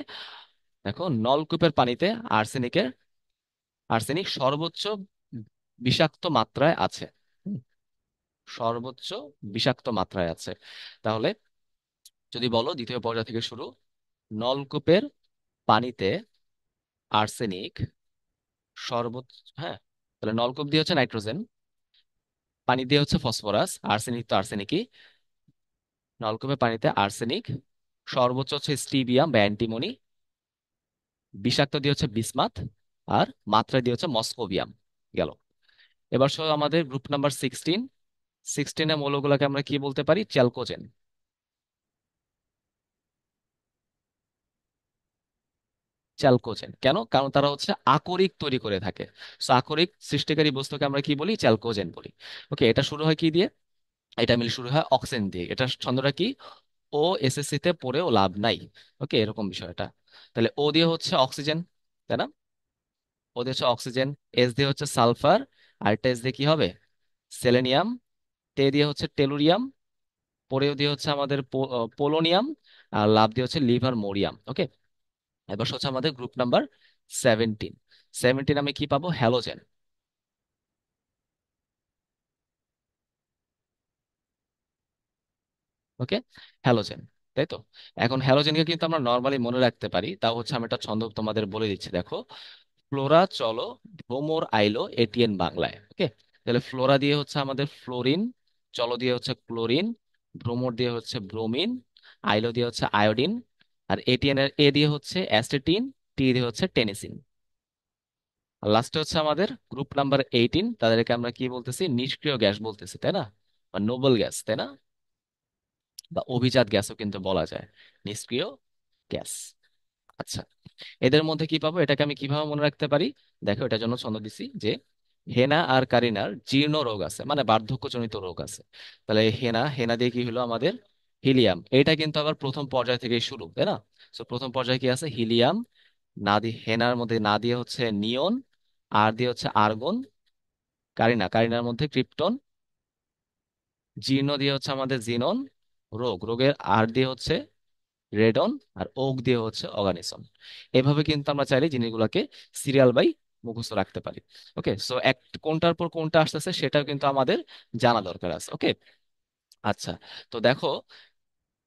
S1: দেখো, নলকূপের পানিতে আর্সেনিকের আর্সেনিক সর্বোচ্চ বিষাক্ত মাত্রায় আছে। হুম, সর্বোচ্চ বিষাক্ত মাত্রায় আছে। তাহলে যদি বলো দ্বিতীয় পর্যায় থেকে শুরু, নলকূপের পানিতে আর্সেনিক সর্বোচ্চ, হ্যাঁ, তাহলে নলকূপ দিয়ে হচ্ছে নাইট্রোজেন, পানি দিয়ে হচ্ছে ফসফরাস, আর্সেনিক তো আর্সেনিকই। নলকূপের পানিতে আর্সেনিক, সর্বোচ্চ হচ্ছে স্টিবিয়াম বা অ্যান্টিমনি, বিষাক্ত দিয়ে হচ্ছে বিসমাথ, আর মাত্রা দিয়ে হচ্ছে মস্কোবিয়াম। গেল। এবার আমাদের গ্রুপ নাম্বার 16। 16 মৌলগুলোকে আমরা কি বলতে পারি? চ্যালকোজেন। চ্যালকোজেন কেন? কারণ তারা হচ্ছে আকরিক তৈরি করে থাকে। So, আকরিক সৃষ্টিকারী বস্তুকে আমরা কি বলি? চ্যালকোজেন বলি। ওকে, এটা শুরু হয় কি দিয়ে? এটা মিল শুরু হয় অক্সিজেন দিয়ে। এটা ছন্দটা কি? ও এসএসসি তে পড়েও লাভ নাই। ওকে, এরকম বিষয়টা। তাহলে ও দিয়ে হচ্ছে অক্সিজেন, তাই না? ও দিয়ে হচ্ছে অক্সিজেন। এস দিয়ে হচ্ছে সালফার, আরেকটা এস দিয়ে কি হবে? সেলেনিয়াম। তে দিয়ে হচ্ছে টেলুরিয়াম, পরেও দিয়ে হচ্ছে আমাদের পোলোনিয়াম, আর লাভ দিয়ে হচ্ছে লিভার মোরিয়াম। ওকে, এবার হচ্ছে আমাদের গ্রুপ নাম্বার 17। 17 আমি কি পাবো? হ্যালোজেন। ওকে, হ্যালোজেন, তাই তো? এখন হ্যালোজেনকে কিন্তু আমরা নর্মালি মনে রাখতে পারি, তাও হচ্ছে আমি একটা ছন্দ তোমাদের বলে দিচ্ছি দেখো। ফ্লোরা চলো, ভ্রমর আইলো এটিএন বাংলায়। ওকে, তাহলে ফ্লোরা দিয়ে হচ্ছে আমাদের ফ্লোরিন, চলো দিয়ে হচ্ছে ক্লোরিন, ভ্রমর দিয়ে হচ্ছে ব্রোমিন, আইলো দিয়ে হচ্ছে আয়োডিন, আর এটিএন এর এ দিয়ে হচ্ছে অ্যাসিটিন, টি দিয়ে হচ্ছে টেনিসিন। আর লাস্টে হচ্ছে আমাদের গ্রুপ নাম্বার 18। তাদেরকে আমরা কি বলতেছি? নিষ্ক্রিয় গ্যাস বলতেছি, তাই না? বা নোবেল গ্যাস, তাই না? বা অভিজাত গ্যাসও কিন্তু বলা যায়, নিষ্ক্রিয় গ্যাস। আচ্ছা, এদের মধ্যে কি পাবো? এটাকে আমি কিভাবে মনে রাখতে পারি? দেখো, এটার জন্য ছন্দ দিছি যে হেনা আর কারিনার জীর্ণ রোগ আছে, মানে বার্ধক্যজনিত রোগ আছে। তাহলে হেনা, হেনা দিয়ে কি হলো আমাদের? হিলিয়াম। এটা কিন্তু আবার প্রথম পর্যায় থেকে শুরু, তাই না? তো প্রথম পর্যায়ে কি আছে? হিলিয়াম। না দিয়ে, হেনার মধ্যে না দিয়ে হচ্ছে নিয়ন, আর দিয়ে হচ্ছে আর্গন। কারিনার মধ্যে ক্রিপ্টন। জীর্ণ দিয়ে হচ্ছে আমাদের জিনন। রোগের আর দিয়ে হচ্ছে রেডন, আর ওক দিয়ে হচ্ছে অর্গানিজম। এভাবে কিন্তু আমরা চাইলে জিনিসগুলোকে সিরিয়াল বাই মুখস্থ রাখতে পারি। ওকে, সো এক, কোনটার পর কোনটা আসতেছে সেটাও কিন্তু আমাদের জানা দরকার আছে। ওকে, আচ্ছা, তো দেখো,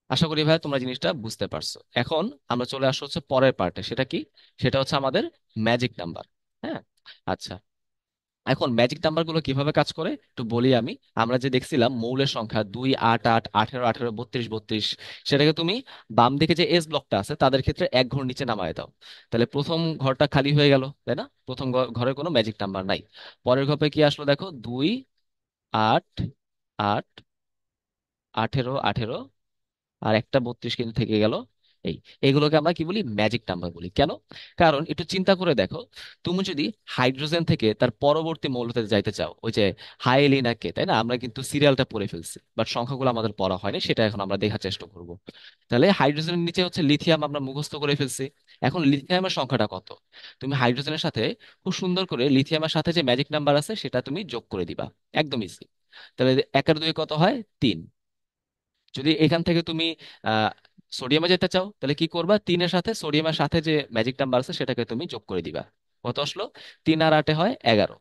S1: আশা করি ভাই তোমরা জিনিসটা বুঝতে পারছো। এখন আমরা চলে আসবো হচ্ছে পরের পার্টে, সেটা কি? সেটা হচ্ছে আমাদের ম্যাজিক নাম্বার। হ্যাঁ, আচ্ছা। এখন ম্যাজিক নাম্বার গুলো কিভাবে কাজ করে একটু বলি আমি। আমরা যে দেখছিলাম মৌলের সংখ্যা 2 8 8 18 18 32 32, সেটাকে তুমি বাম দিকে যে এস ব্লকটা আছে তাদের ক্ষেত্রে এক ঘর নিচে নামায় দাও। তাহলে প্রথম ঘরটা খালি হয়ে গেল, তাই না? প্রথম ঘরে কোনো ম্যাজিক নাম্বার নাই। পরের ঘরে কি আসলো দেখো, 2 8 8 18 18, আর একটা 32 কিন্তু থেকে গেল। এই এগুলোকে আমরা কি বলি? ম্যাজিক নাম্বার বলি। কেন? কারণ একটু চিন্তা করে দেখো, তুমি যদি হাইড্রোজেন থেকে তার পরবর্তী মৌলতে যাইতে চাও, ওই যে হাইলিনাকে, তাই না? আমরা কিন্তু সিরিয়ালটা পড়ে ফেলছি, বাট সংখ্যাগুলো আমাদের পড়া হয়নি, সেটা এখন আমরা দেখার চেষ্টা করব। তাহলে হাইড্রোজেনের নিচে হচ্ছে লিথিয়াম, আমরা মুখস্থ করে ফেলছি। এখন লিথিয়ামের সংখ্যাটা কত? তুমি হাইড্রোজেনের সাথে খুব সুন্দর করে লিথিয়ামের সাথে যে ম্যাজিক নাম্বার আছে সেটা তুমি যোগ করে দিবা। একদম ইজি। তাহলে 1 আর 2 কত হয়? 3। যদি এখান থেকে তুমি আহ সোডিয়ামে যেতে চাও, তাহলে কি করবা? 3-এর সাথে সোডিয়ামের সাথে যে ম্যাজিক নাম্বার আছে সেটাকে তুমি যোগ করে দিবা। কত আসলো? 3 আর 8-এ হয় 11।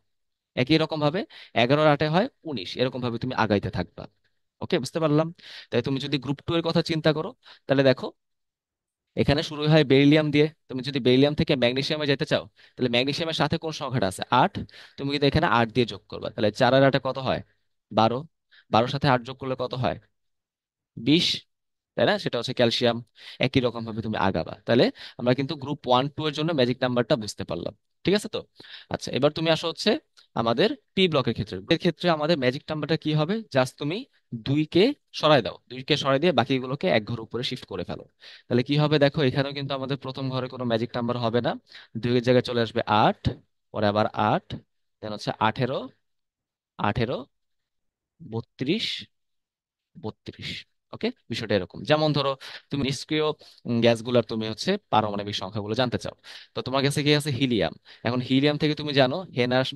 S1: একই রকম ভাবে 11 আর 8-এ হয় 19, এরকম ভাবে তুমি আগাইতে থাকবা। ওকে, বুঝতে পারলাম। তাই তুমি যদি গ্রুপ 2 এর কথা চিন্তা করো, তাহলে দেখো এখানে শুরু হয় বেরিলিয়াম দিয়ে। তুমি যদি বেরিলিয়াম থেকে ম্যাগনেসিয়ামে যেতে চাও, তাহলে ম্যাগনেসিয়ামের সাথে কোন সংখ্যাটা আছে? 8। তুমি কিন্তু এখানে 8 দিয়ে যোগ করবা, তাহলে 4 আর 8-এ কত হয়? 12। 12-এর সাথে 8 যোগ করলে কত হয়? 20, তাই না? সেটা হচ্ছে ক্যালসিয়াম। একই রকম ভাবে তুমি আগাবা। তাহলে আমরা কিন্তু গ্রুপ 1 2 এর জন্য ম্যাজিক নাম্বারটা বুঝতে পারলাম। ঠিক আছে তো? আচ্ছা, এবার তুমি আসো হচ্ছে আমাদের পি ব্লকের ক্ষেত্রে। এর ক্ষেত্রে আমাদের ম্যাজিক নাম্বারটা কি হবে? জাস্ট তুমি 2কে সরাই দাও, 2কে সরাই দিয়ে বাকিগুলোকে এক ঘর উপরে শিফট করে ফেলো। তাহলে কি হবে দেখো, এখানেও কিন্তু আমাদের প্রথম ঘরে কোনো ম্যাজিক নাম্বার হবে না। 2-এর জায়গায় চলে আসবে 8, পরে আবার 8, দেন হচ্ছে 18, 18, 32, 32। ওকে, বিষয়টা এরকম। যেমন ধরো তুমি নিষ্ক্রিয় গ্যাসগুলোর তুমি হচ্ছে পারমাণবিক সংখ্যাগুলো জানতে চাও, তো তোমার কাছে কি আছে? হিলিয়াম। এখন হিলিয়াম থেকে তুমি জানো হেনার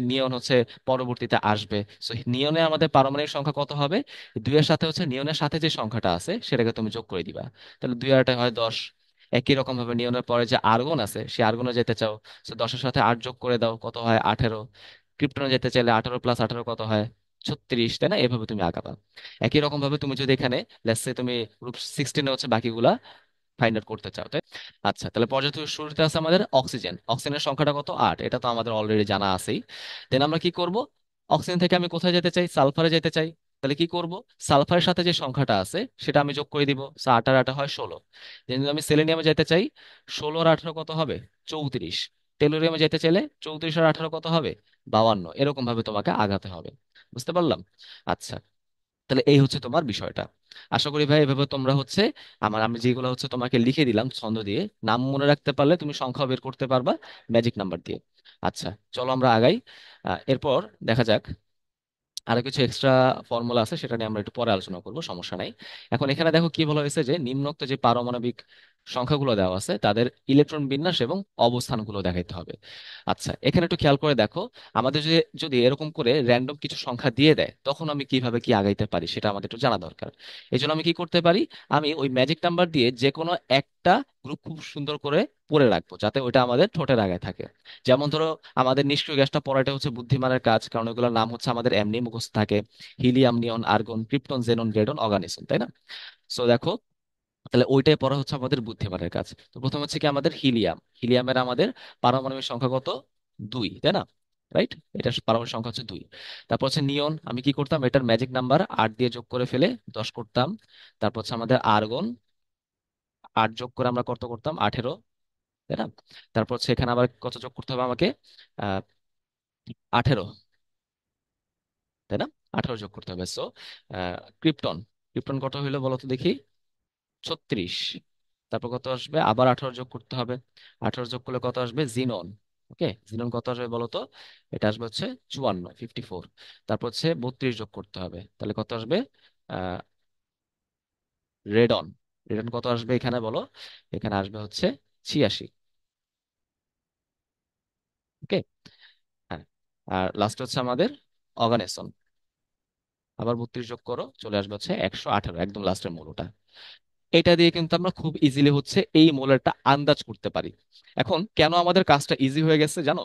S1: নিয়ন হচ্ছে পরবর্তীতে আসবে। সো নিয়নে আমাদের পারমাণবিক সংখ্যা কত হবে? 2-এর সাথে হচ্ছে নিয়নের সাথে যে সংখ্যাটা আছে সেটাকে তুমি যোগ করে দিবা। তাহলে 2 আর 8-এ হয় 10। একই রকম ভাবে নিয়নের পরে যে আর্গন আছে, সে আর্গনে যেতে চাও, সো 10-এর সাথে 8 যোগ করে দাও, কত হয়? 18। ক্রিপ্টনে যেতে চাইলে 18 + 18 কত হয়? 36, তাই না? এভাবে তুমি আগাবা। একই রকম ভাবে তুমি যদি এখানে লেটস সে তুমি গ্রুপ 16-এ হচ্ছে বাকিগুলা ফাইন্ড আউট করতে চাও, তাই? আচ্ছা, তাহলে পর্যায় শুরুতে আছে আমাদের অক্সিজেন। অক্সিজেনের সংখ্যাটা কত? 8। এটা তো আমাদের অলরেডি জানা আছেই। দেন আমরা কি করব? অক্সিজেন থেকে আমি কোথায় যেতে চাই? সালফারে যেতে চাই। তাহলে কি করব? সালফারের সাথে যে সংখ্যাটা আছে সেটা আমি যোগ করে দিব। 8 আর 8 হয় 16। দেন যদি আমি সেলেনিয়ামে যেতে চাই, 16 আর 18 কত হবে? 34। টেলুরিয়ামে যেতে চাইলে 34 আর 18 কত হবে? 52। এরকম ভাবে তোমাকে আগাতে হবে। বুঝতে পারলাম? আচ্ছা, তাহলে এই হচ্ছে তোমার বিষয়টা। আশা করি ভাই এভাবে তোমরা হচ্ছে আমি যেগুলো হচ্ছে তোমাকে লিখে দিলাম ছন্দ দিয়ে, নাম মনে রাখতে পারলে তুমি সংখ্যা বের করতে পারবা ম্যাজিক নাম্বার দিয়ে। আচ্ছা, চলো আমরা আগাই। এরপর দেখা যাক আরো কিছু এক্সট্রা ফর্মুলা আছে, সেটা নিয়ে আমরা একটু পরে আলোচনা করব, সমস্যা নাই। এখন এখানে দেখো কি বলা হয়েছে, যে নিম্নোক্ত যে পারমাণবিক সংখ্যাগুলো দেওয়া আছে তাদের ইলেকট্রন বিন্যাস এবং অবস্থানগুলো দেখাইতে হবে। আচ্ছা, এখানে একটু খেয়াল করে দেখো, আমাদের যদি যদি এরকম করে র্যান্ডম কিছু সংখ্যা দিয়ে দেয়, তখন আমি কিভাবে কি আগাইতে পারি সেটা আমাদের একটু জানা দরকার। এই জন্য আমি কি করতে পারি? আমি ওই ম্যাজিক নাম্বার দিয়ে যে কোনো একটা গ্রুপ খুব সুন্দর করে পড়ে রাখবো, যাতে ওইটা আমাদের ঠোঁটের আগায় থাকে। যেমন ধরো আমাদের নিষ্ক্রিয় গ্যাসটা পড়াটা হচ্ছে বুদ্ধিমানের কাজ, কারণ ওগুলোর নাম হচ্ছে আমাদের এমনি মুখস্থ থাকে: হিলিয়াম, নিয়ন, আর্গন, ক্রিপ্টন, জেনন, রেডন, অর্গানিসন, তাই না? সো দেখো, তাহলে ওইটাই পড়া হচ্ছে আমাদের বুদ্ধিমানের কাজ। তো প্রথম হচ্ছে কি আমাদের হিলিয়াম। হিলিয়ামের আমাদের পারমাণবিক সংখ্যা কত? 2, তাই না? রাইট, এটার পারমাণবিক সংখ্যা হচ্ছে 2। তারপর হচ্ছে নিয়ন, আমি কি করতাম? এটার ম্যাজিক নাম্বার 8 দিয়ে যোগ করে ফেলে 10 করতাম। তারপর হচ্ছে আমাদের আর্গন, 8 যোগ করে আমরা কত করতাম? 18, তাই না? তারপর হচ্ছে এখানে আবার কত যোগ করতে হবে আমাকে? আহ 18, তাই না? 18 যোগ করতে হবে। সো ক্রিপ্টন, ক্রিপ্টন কত হইলো বলো তো দেখি? 36। তারপর কত আসবে? আবার 18 যোগ করতে হবে। 18 যোগ করলে কত আসবে? জিনন। ওকে, জিনন কত আসবে বলো তো? এটা আসবে হচ্ছে 54, 54। তারপর হচ্ছে 32 যোগ করতে হবে, তাহলে কত আসবে? আহ রেডন, রেডন কত আসবে এখানে বলো? এখানে আসবে হচ্ছে 86। ওকে, হ্যাঁ। আর লাস্ট হচ্ছে আমাদের অর্গানেসন, আবার 32 যোগ করো, চলে আসবে হচ্ছে 118, একদম লাস্টের মৌলটা। এটা দিয়ে কিন্তু আমরা খুব ইজিলি হচ্ছে এই মৌলটা আন্দাজ করতে পারি। এখন কেন আমাদের কাজটা ইজি হয়ে গেছে জানো?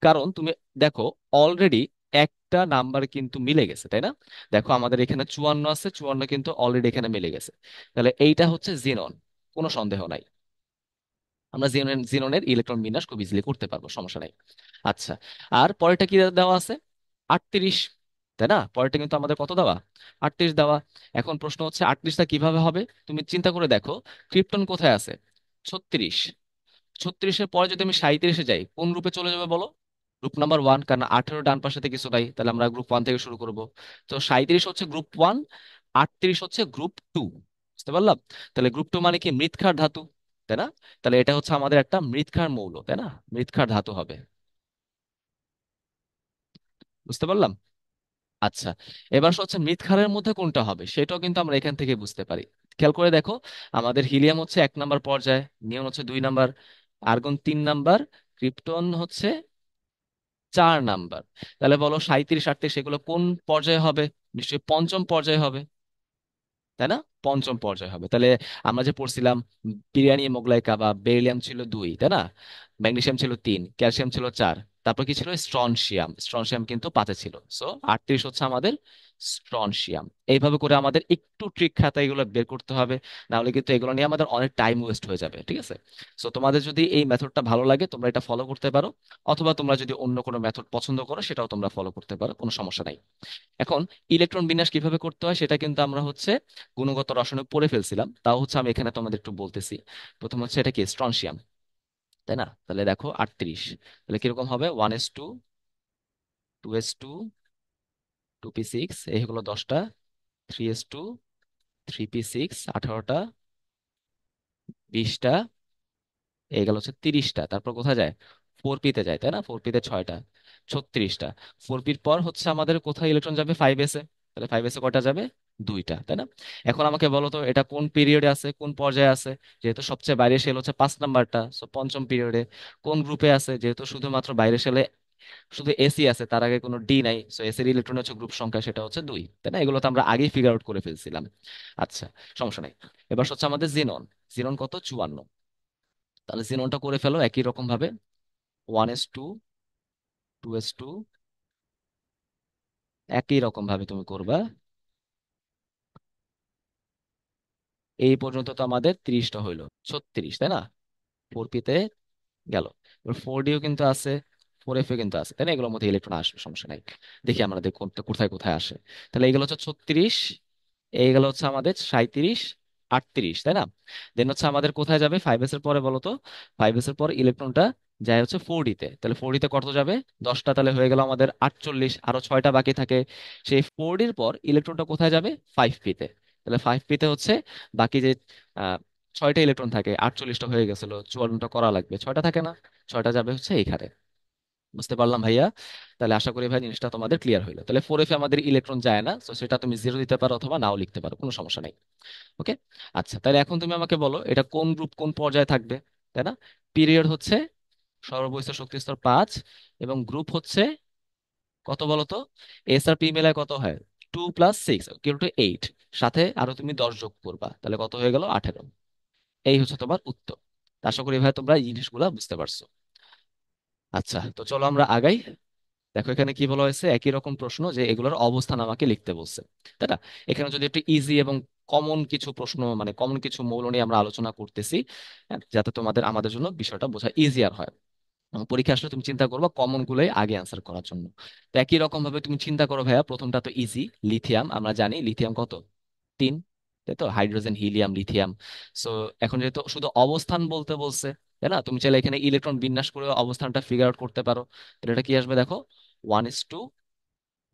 S1: কারণ তুমি দেখো অলরেডি একটা নাম্বার কিন্তু মিলে গেছে, তাই না? দেখো আমাদের এখানে 54 আছে, 54 কিন্তু অলরেডি এখানে মিলে গেছে। তাহলে এইটা হচ্ছে জিনন, কোনো সন্দেহ নাই। আমরা জিননের ইলেকট্রন বিন্যাস খুব ইজিলি করতে পারবো, সমস্যা নাই। আচ্ছা, আর পরেরটা কি দেওয়া আছে? 38, তাই না? পরেরটা কিন্তু আমাদের কত দেওয়া? 38 দেওয়া। এখন প্রশ্ন হচ্ছে 38টা কিভাবে হবে? তুমি চিন্তা করে দেখো, ক্রিপ্টন কোথায় আছে? 36। 36-এর পরে যদি আমি 37-এ যাই, কোন গ্রুপে চলে যাবে বলো? গ্রুপ নাম্বার 1, কারণ 18 ডান পাশে কিছু নাই, তাহলে আমরা গ্রুপ 1 থেকে শুরু করব। তো 37 হচ্ছে গ্রুপ 1, 38 হচ্ছে গ্রুপ 2। বুঝতে পারলাম? তাহলে গ্রুপ 2 মানে কি? মৃৎক্ষার ধাতু, তাই না? তাহলে এটা হচ্ছে আমাদের একটা মৃৎক্ষার মৌল, তাই না? মৃৎক্ষার ধাতু হবে। বুঝতে পারলাম? আচ্ছা, এবার হচ্ছে মৃৎক্ষারের মধ্যে কোনটা হবে সেটাও কিন্তু আমরা এখান থেকে বুঝতে পারি। খেয়াল করে দেখো, আমাদের হিলিয়াম হচ্ছে 1 নাম্বার পর্যায়ে, নিয়ন হচ্ছে 2 নাম্বার, আর্গন 3 নাম্বার, ক্রিপ্টন হচ্ছে 4 নাম্বার। তাহলে বলো 37, 38 সেগুলো কোন পর্যায়ে হবে? নিশ্চয়ই পঞ্চম পর্যায়ে হবে, তাই না? পঞ্চম পর্যায়ে হবে। তাহলে আমরা যে পড়ছিলাম, বিরিয়ানি মোগলাই কাবাব, বেরিলিয়াম ছিল 2, তাই না? ম্যাগনেসিয়াম ছিল 3, ক্যালসিয়াম ছিল 4, তারপর কি ছিল? স্ট্রনশিয়াম। স্ট্রনশিয়াম কিন্তু 5-এ ছিল। সো 38 হচ্ছে আমাদের স্ট্রনশিয়াম। এইভাবে করে আমাদের একটু ট্রিক খাতা এগুলো বের করতে হবে, না হলে কিন্তু এগুলো নিয়ে আমাদের অনেক টাইম ওয়েস্ট হয়ে যাবে, ঠিক আছে? সো তোমাদের যদি এই মেথডটা ভালো লাগে তোমরা এটা ফলো করতে পারো, অথবা তোমরা যদি অন্য কোনো মেথড পছন্দ করো সেটাও তোমরা ফলো করতে পারো, কোনো সমস্যা নাই। এখন ইলেকট্রন বিন্যাস কিভাবে করতে হয় সেটা কিন্তু আমরা হচ্ছে গুণগত রসায়নে পড়ে ফেলছিলাম, তাও হচ্ছে আমি এখানে তোমাদের একটু বলতেছি। প্রথম হচ্ছে এটা কি? স্ট্রনশিয়াম, তাই না? তাহলে দেখো 38, তাহলে কিরকম হবে? 1s2, 2s2, 2p6, এই হলো 10টা, 3s2, 3p6, 18টা, 20টা, এই গেল হচ্ছে 30টা। তারপর কোথায় যায়? 4p-তে যায়, তাই না? 4p-তে 6টা, 36টা। 4p-র পর হচ্ছে আমাদের কোথায় ইলেকট্রন যাবে? 5s-এ। তাহলে 5s-এ কয়টা যাবে? 2টা, তাই না? এখন আমাকে বলো তো এটা কোন পিরিয়ডে আছে, কোন পর্যায়ে আছে? যেহেতু সবচেয়ে বাইরে সেল হচ্ছে 5 নাম্বারটা, সো পঞ্চম পিরিয়ডে। কোন গ্রুপে আছে? যেহেতু শুধুমাত্র বাইরে সেলে শুধু এসি আছে, তার আগে কোনো ডি নাই, সো এসির ইলেকট্রন হচ্ছে গ্রুপ সংখ্যা, সেটা হচ্ছে 2, তাই না? এগুলো তো আমরা আগেই ফিগার আউট করে ফেলছিলাম। আচ্ছা, সমস্যা নাই। এবার হচ্ছে আমাদের জিনন। জিনন কত? 54। তাহলে জিননটা করে ফেলো একই রকম ভাবে। 1s2, 2s2, একই রকম ভাবে তুমি করবা। এই পর্যন্ত তো আমাদের 30টা হইলো, 36, তাই না? 4p-তে গেল। এবার 4d-ও কিন্তু আছে, 4f-এ কিন্তু আছে, তাই না? এগুলোর মধ্যে ইলেকট্রন আসবে, সমস্যা নাই। দেখি আমরা দেখি কোথায় কোথায় আসে। তাহলে এইগুলো হচ্ছে 36, এইগুলো হচ্ছে আমাদের 37, 38, তাই না? দেন হচ্ছে আমাদের কোথায় যাবে 5s এর পরে বলো তো? 5s এর পরে ইলেকট্রনটা যায় হচ্ছে 4d-তে। তাহলে 4d-তে কত যাবে? 10টা। তাহলে হয়ে গেল আমাদের 48, আরো 6টা বাকি থাকে। সেই 4d-র পর ইলেকট্রনটা কোথায় যাবে? 5p-তে। তাহলে 5p-তে হচ্ছে বাকি যে আহ 6টা ইলেকট্রন থাকে, 48টা হয়ে গেছিল, 54টা করা লাগবে, 6টা থাকে না? 6টা যাবে হচ্ছে এইখানে। বুঝতে পারলাম ভাইয়া? তাহলে আশা করি ভাই জিনিসটা তোমাদের ক্লিয়ার হইলো। তাহলে 4f-এ আমাদের ইলেকট্রন যায় না, তো সেটা তুমি 0 দিতে পারো অথবা নাও লিখতে পারো, কোনো সমস্যা নেই। ওকে। আচ্ছা, তাহলে এখন তুমি আমাকে বলো এটা কোন গ্রুপ কোন পর্যায়ে থাকবে, তাই না? পিরিয়ড হচ্ছে সর্ববহিষ্ঠ শক্তি স্তর 5, এবং গ্রুপ হচ্ছে কত বলো তো? এস আর পি মেলায় কত হয়? 2 + 6 = 8, সাথে আরো তুমি 10 যোগ করবা, তাহলে কত হয়ে গেল? 18। এই হচ্ছে তোমার উত্তর। আশা করি ভাই তোমরা এই জিনিসগুলো বুঝতে পারছো। আচ্ছা, তো চলো আমরা আগাই। দেখো এখানে কি বলা হয়েছে, একই রকম প্রশ্ন, যে এগুলোর অবস্থান আমাকে লিখতে বলছে, তাই না? এখানে যদি একটু ইজি এবং কমন কিছু প্রশ্ন, মানে কমন কিছু মৌল নিয়ে আমরা আলোচনা করতেছি, যাতে তোমাদের আমাদের জন্য বিষয়টা বোঝা ইজিয়ার হয়। পরীক্ষা আসলে তুমি চিন্তা করবে কমন গুলোই আগে অ্যান্সার করার জন্য। তো একই রকম ভাবে তুমি চিন্তা করো ভাইয়া, প্রথমটা তো ইজি, লিথিয়াম। আমরা জানি লিথিয়াম কত? 3, তাই তো? Hydrogen, helium, lithium. সো এখন যেহেতু শুধু অবস্থান বলতে বলছে, তাই না, তুমি চাইলে এখানে ইলেকট্রন বিন্যাস করে অবস্থানটা ফিগার আউট করতে পারো। তাহলে এটা কি আসবে দেখো? 1s2,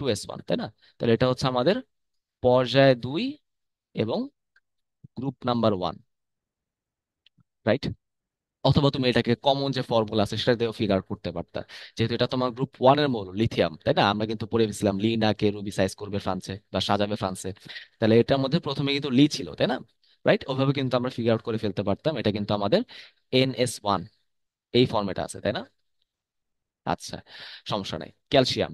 S1: 2s1, তাই না? তাহলে এটা হচ্ছে আমাদের পর্যায় 2 এবং গ্রুপ নাম্বার 1, রাইট? অথবা তুমি এটাকে কমন যে ফর্মুলা আছে সেটা দিয়েও ফিগার করতে পারতা, যেহেতু এটা তোমার গ্রুপ 1-এর মৌল লিথিয়াম, তাই না? আমরা কিন্তু পড়ে গেছিলাম লিনাকে রুবিসাইজ করবে ফ্রান্সে বা সাজাবে ফ্রান্সে। তাহলে এটার মধ্যে প্রথমে কিন্তু লি ছিল, তাই না? রাইট, ওভাবে কিন্তু আমরা ফিগার আউট করে ফেলতে পারতাম। এটা কিন্তু আমাদের NS1 এই ফর্মেটে আছে, তাই না? আচ্ছা, সমস্যা নাই। ক্যালসিয়াম।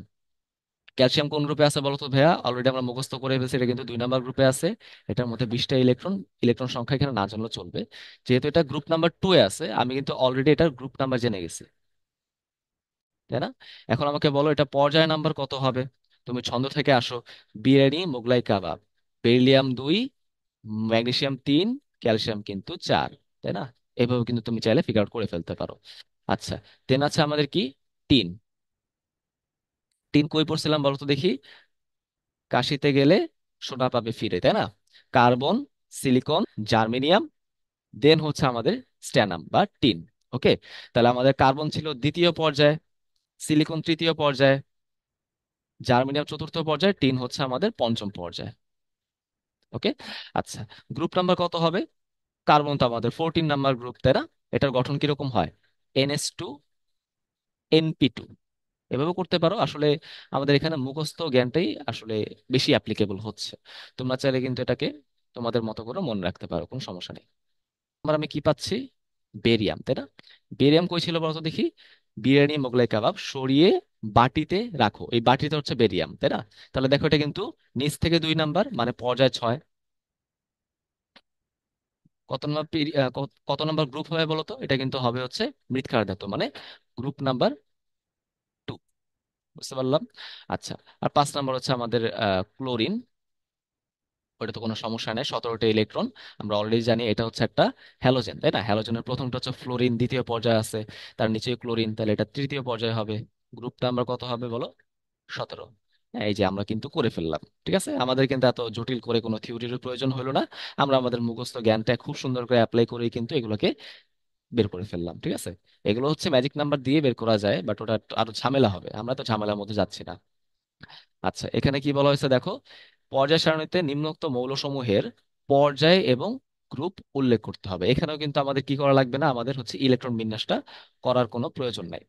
S1: ক্যালসিয়াম কোন গ্রুপে আছে বলো তো ভাইয়া? অলরেডি আমরা মুখস্থ করে ফেলছি, এটা কিন্তু 2 নাম্বার গ্রুপে আছে। এটার মধ্যে 20টা ইলেকট্রন। ইলেকট্রন সংখ্যা এখানে না জানলেও চলবে, যেহেতু এটা গ্রুপ নাম্বার 2-এ আছে, আমি কিন্তু অলরেডি এটার গ্রুপ নাম্বার জেনে গেছি। তাই না? এখন আমাকে বলো এটা পর্যায় নাম্বার কত হবে। তুমি ছন্দ থেকে আসো, বিরিয়ানি মোগলাই কাবাব, বেরিলিয়াম 2, ম্যাগনেসিয়াম 3, ক্যালসিয়াম কিন্তু 4, তাই না? এভাবে কিন্তু তুমি চাইলে ফিগার আউট করে ফেলতে পারো। আচ্ছা, দেন আছে আমাদের কি, টিন। টিন কই পড়ছিলাম বলো তো দেখি। কাশিতে গেলে সোনা পাবে ফিরে, তাই না? কার্বন, সিলিকন, জার্মেনিয়াম, দেন হচ্ছে আমাদের স্ট্যানাম বা টিন। ওকে, তাহলে আমাদের কার্বন ছিল দ্বিতীয় পর্যায়ে, সিলিকন তৃতীয় পর্যায়ে, জার্মেনিয়াম চতুর্থ পর্যায়ে, টিন হচ্ছে আমাদের পঞ্চম পর্যায়ে। ওকে, আচ্ছা, গ্রুপ নাম্বার কত হবে? কার্বন তো আমাদের 14 নাম্বার গ্রুপ, তাই না? এটার গঠন কিরকম হয়? NH2 NP2। এভাবে করতে পারো আসলে। আমাদের এখানে মুখস্থ জ্ঞানটাই আসলে বেশি অ্যাপ্লিকেবল হচ্ছে। তোমরা চাইলে কিন্তু এটাকে তোমাদের মতো করে মনে রাখতে পারো, কোনো সমস্যা নেই। আমরা আমি কি পাচ্ছি? বেরিয়াম, তাই না? বেরিয়াম কই ছিল বলতো দেখি। বিরিয়ানি মোগলাই কাবাব সরিয়ে বাটিতে রাখো, এই বাটিতে হচ্ছে বেরিয়াম, তাই না? তাহলে দেখো এটা কিন্তু নিচ থেকে 2 নাম্বার, মানে পর্যায় 6। কত নম্বর কত নম্বর গ্রুপ হবে বলো তো? এটা কিন্তু হবে হচ্ছে মৃৎক্ষার ধাতু, মানে গ্রুপ নাম্বার 2। বুঝতে পারলাম। আচ্ছা, আর 5 নাম্বার হচ্ছে আমাদের ক্লোরিন। ওটা তো কোনো সমস্যা নেই, 17টা ইলেকট্রন। আমরা অলরেডি জানি এটা হচ্ছে একটা হ্যালোজেন, তাই না? হ্যালোজেনের প্রথমটা হচ্ছে ফ্লোরিন, দ্বিতীয় পর্যায়ে আছে, তার নিচে ক্লোরিন, তাহলে এটা তৃতীয় পর্যায়ে হবে। গ্রুপ নাম্বার কত হবে বলো? 17। হ্যাঁ, এই যে আমরা কিন্তু করে ফেললাম। ঠিক আছে, আমাদের কিন্তু এত জটিল করে কোনো থিওরির প্রয়োজন হলো না। আমরা আমাদের মুখস্থ জ্ঞানটা খুব সুন্দর করে অ্যাপ্লাই করেই কিন্তু এগুলোকে বের করে ফেললাম। ঠিক আছে, এগুলো হচ্ছে ম্যাজিক নাম্বার দিয়ে বের করা যায়, বাট ওটা একটু আরো ঝামেলা হবে, আমরা তো ঝামেলার মধ্যে যাচ্ছি না। আচ্ছা, এখানে কি বলা হয়েছে দেখো, পর্যায় সারণীতে নিম্নোক্ত মৌলসমূহের পর্যায় এবং গ্রুপ উল্লেখ করতে হবে। এখানেও কিন্তু আমাদের কি করা লাগবে না, আমাদের হচ্ছে ইলেকট্রন বিন্যাসটা করার কোনো প্রয়োজন নাই।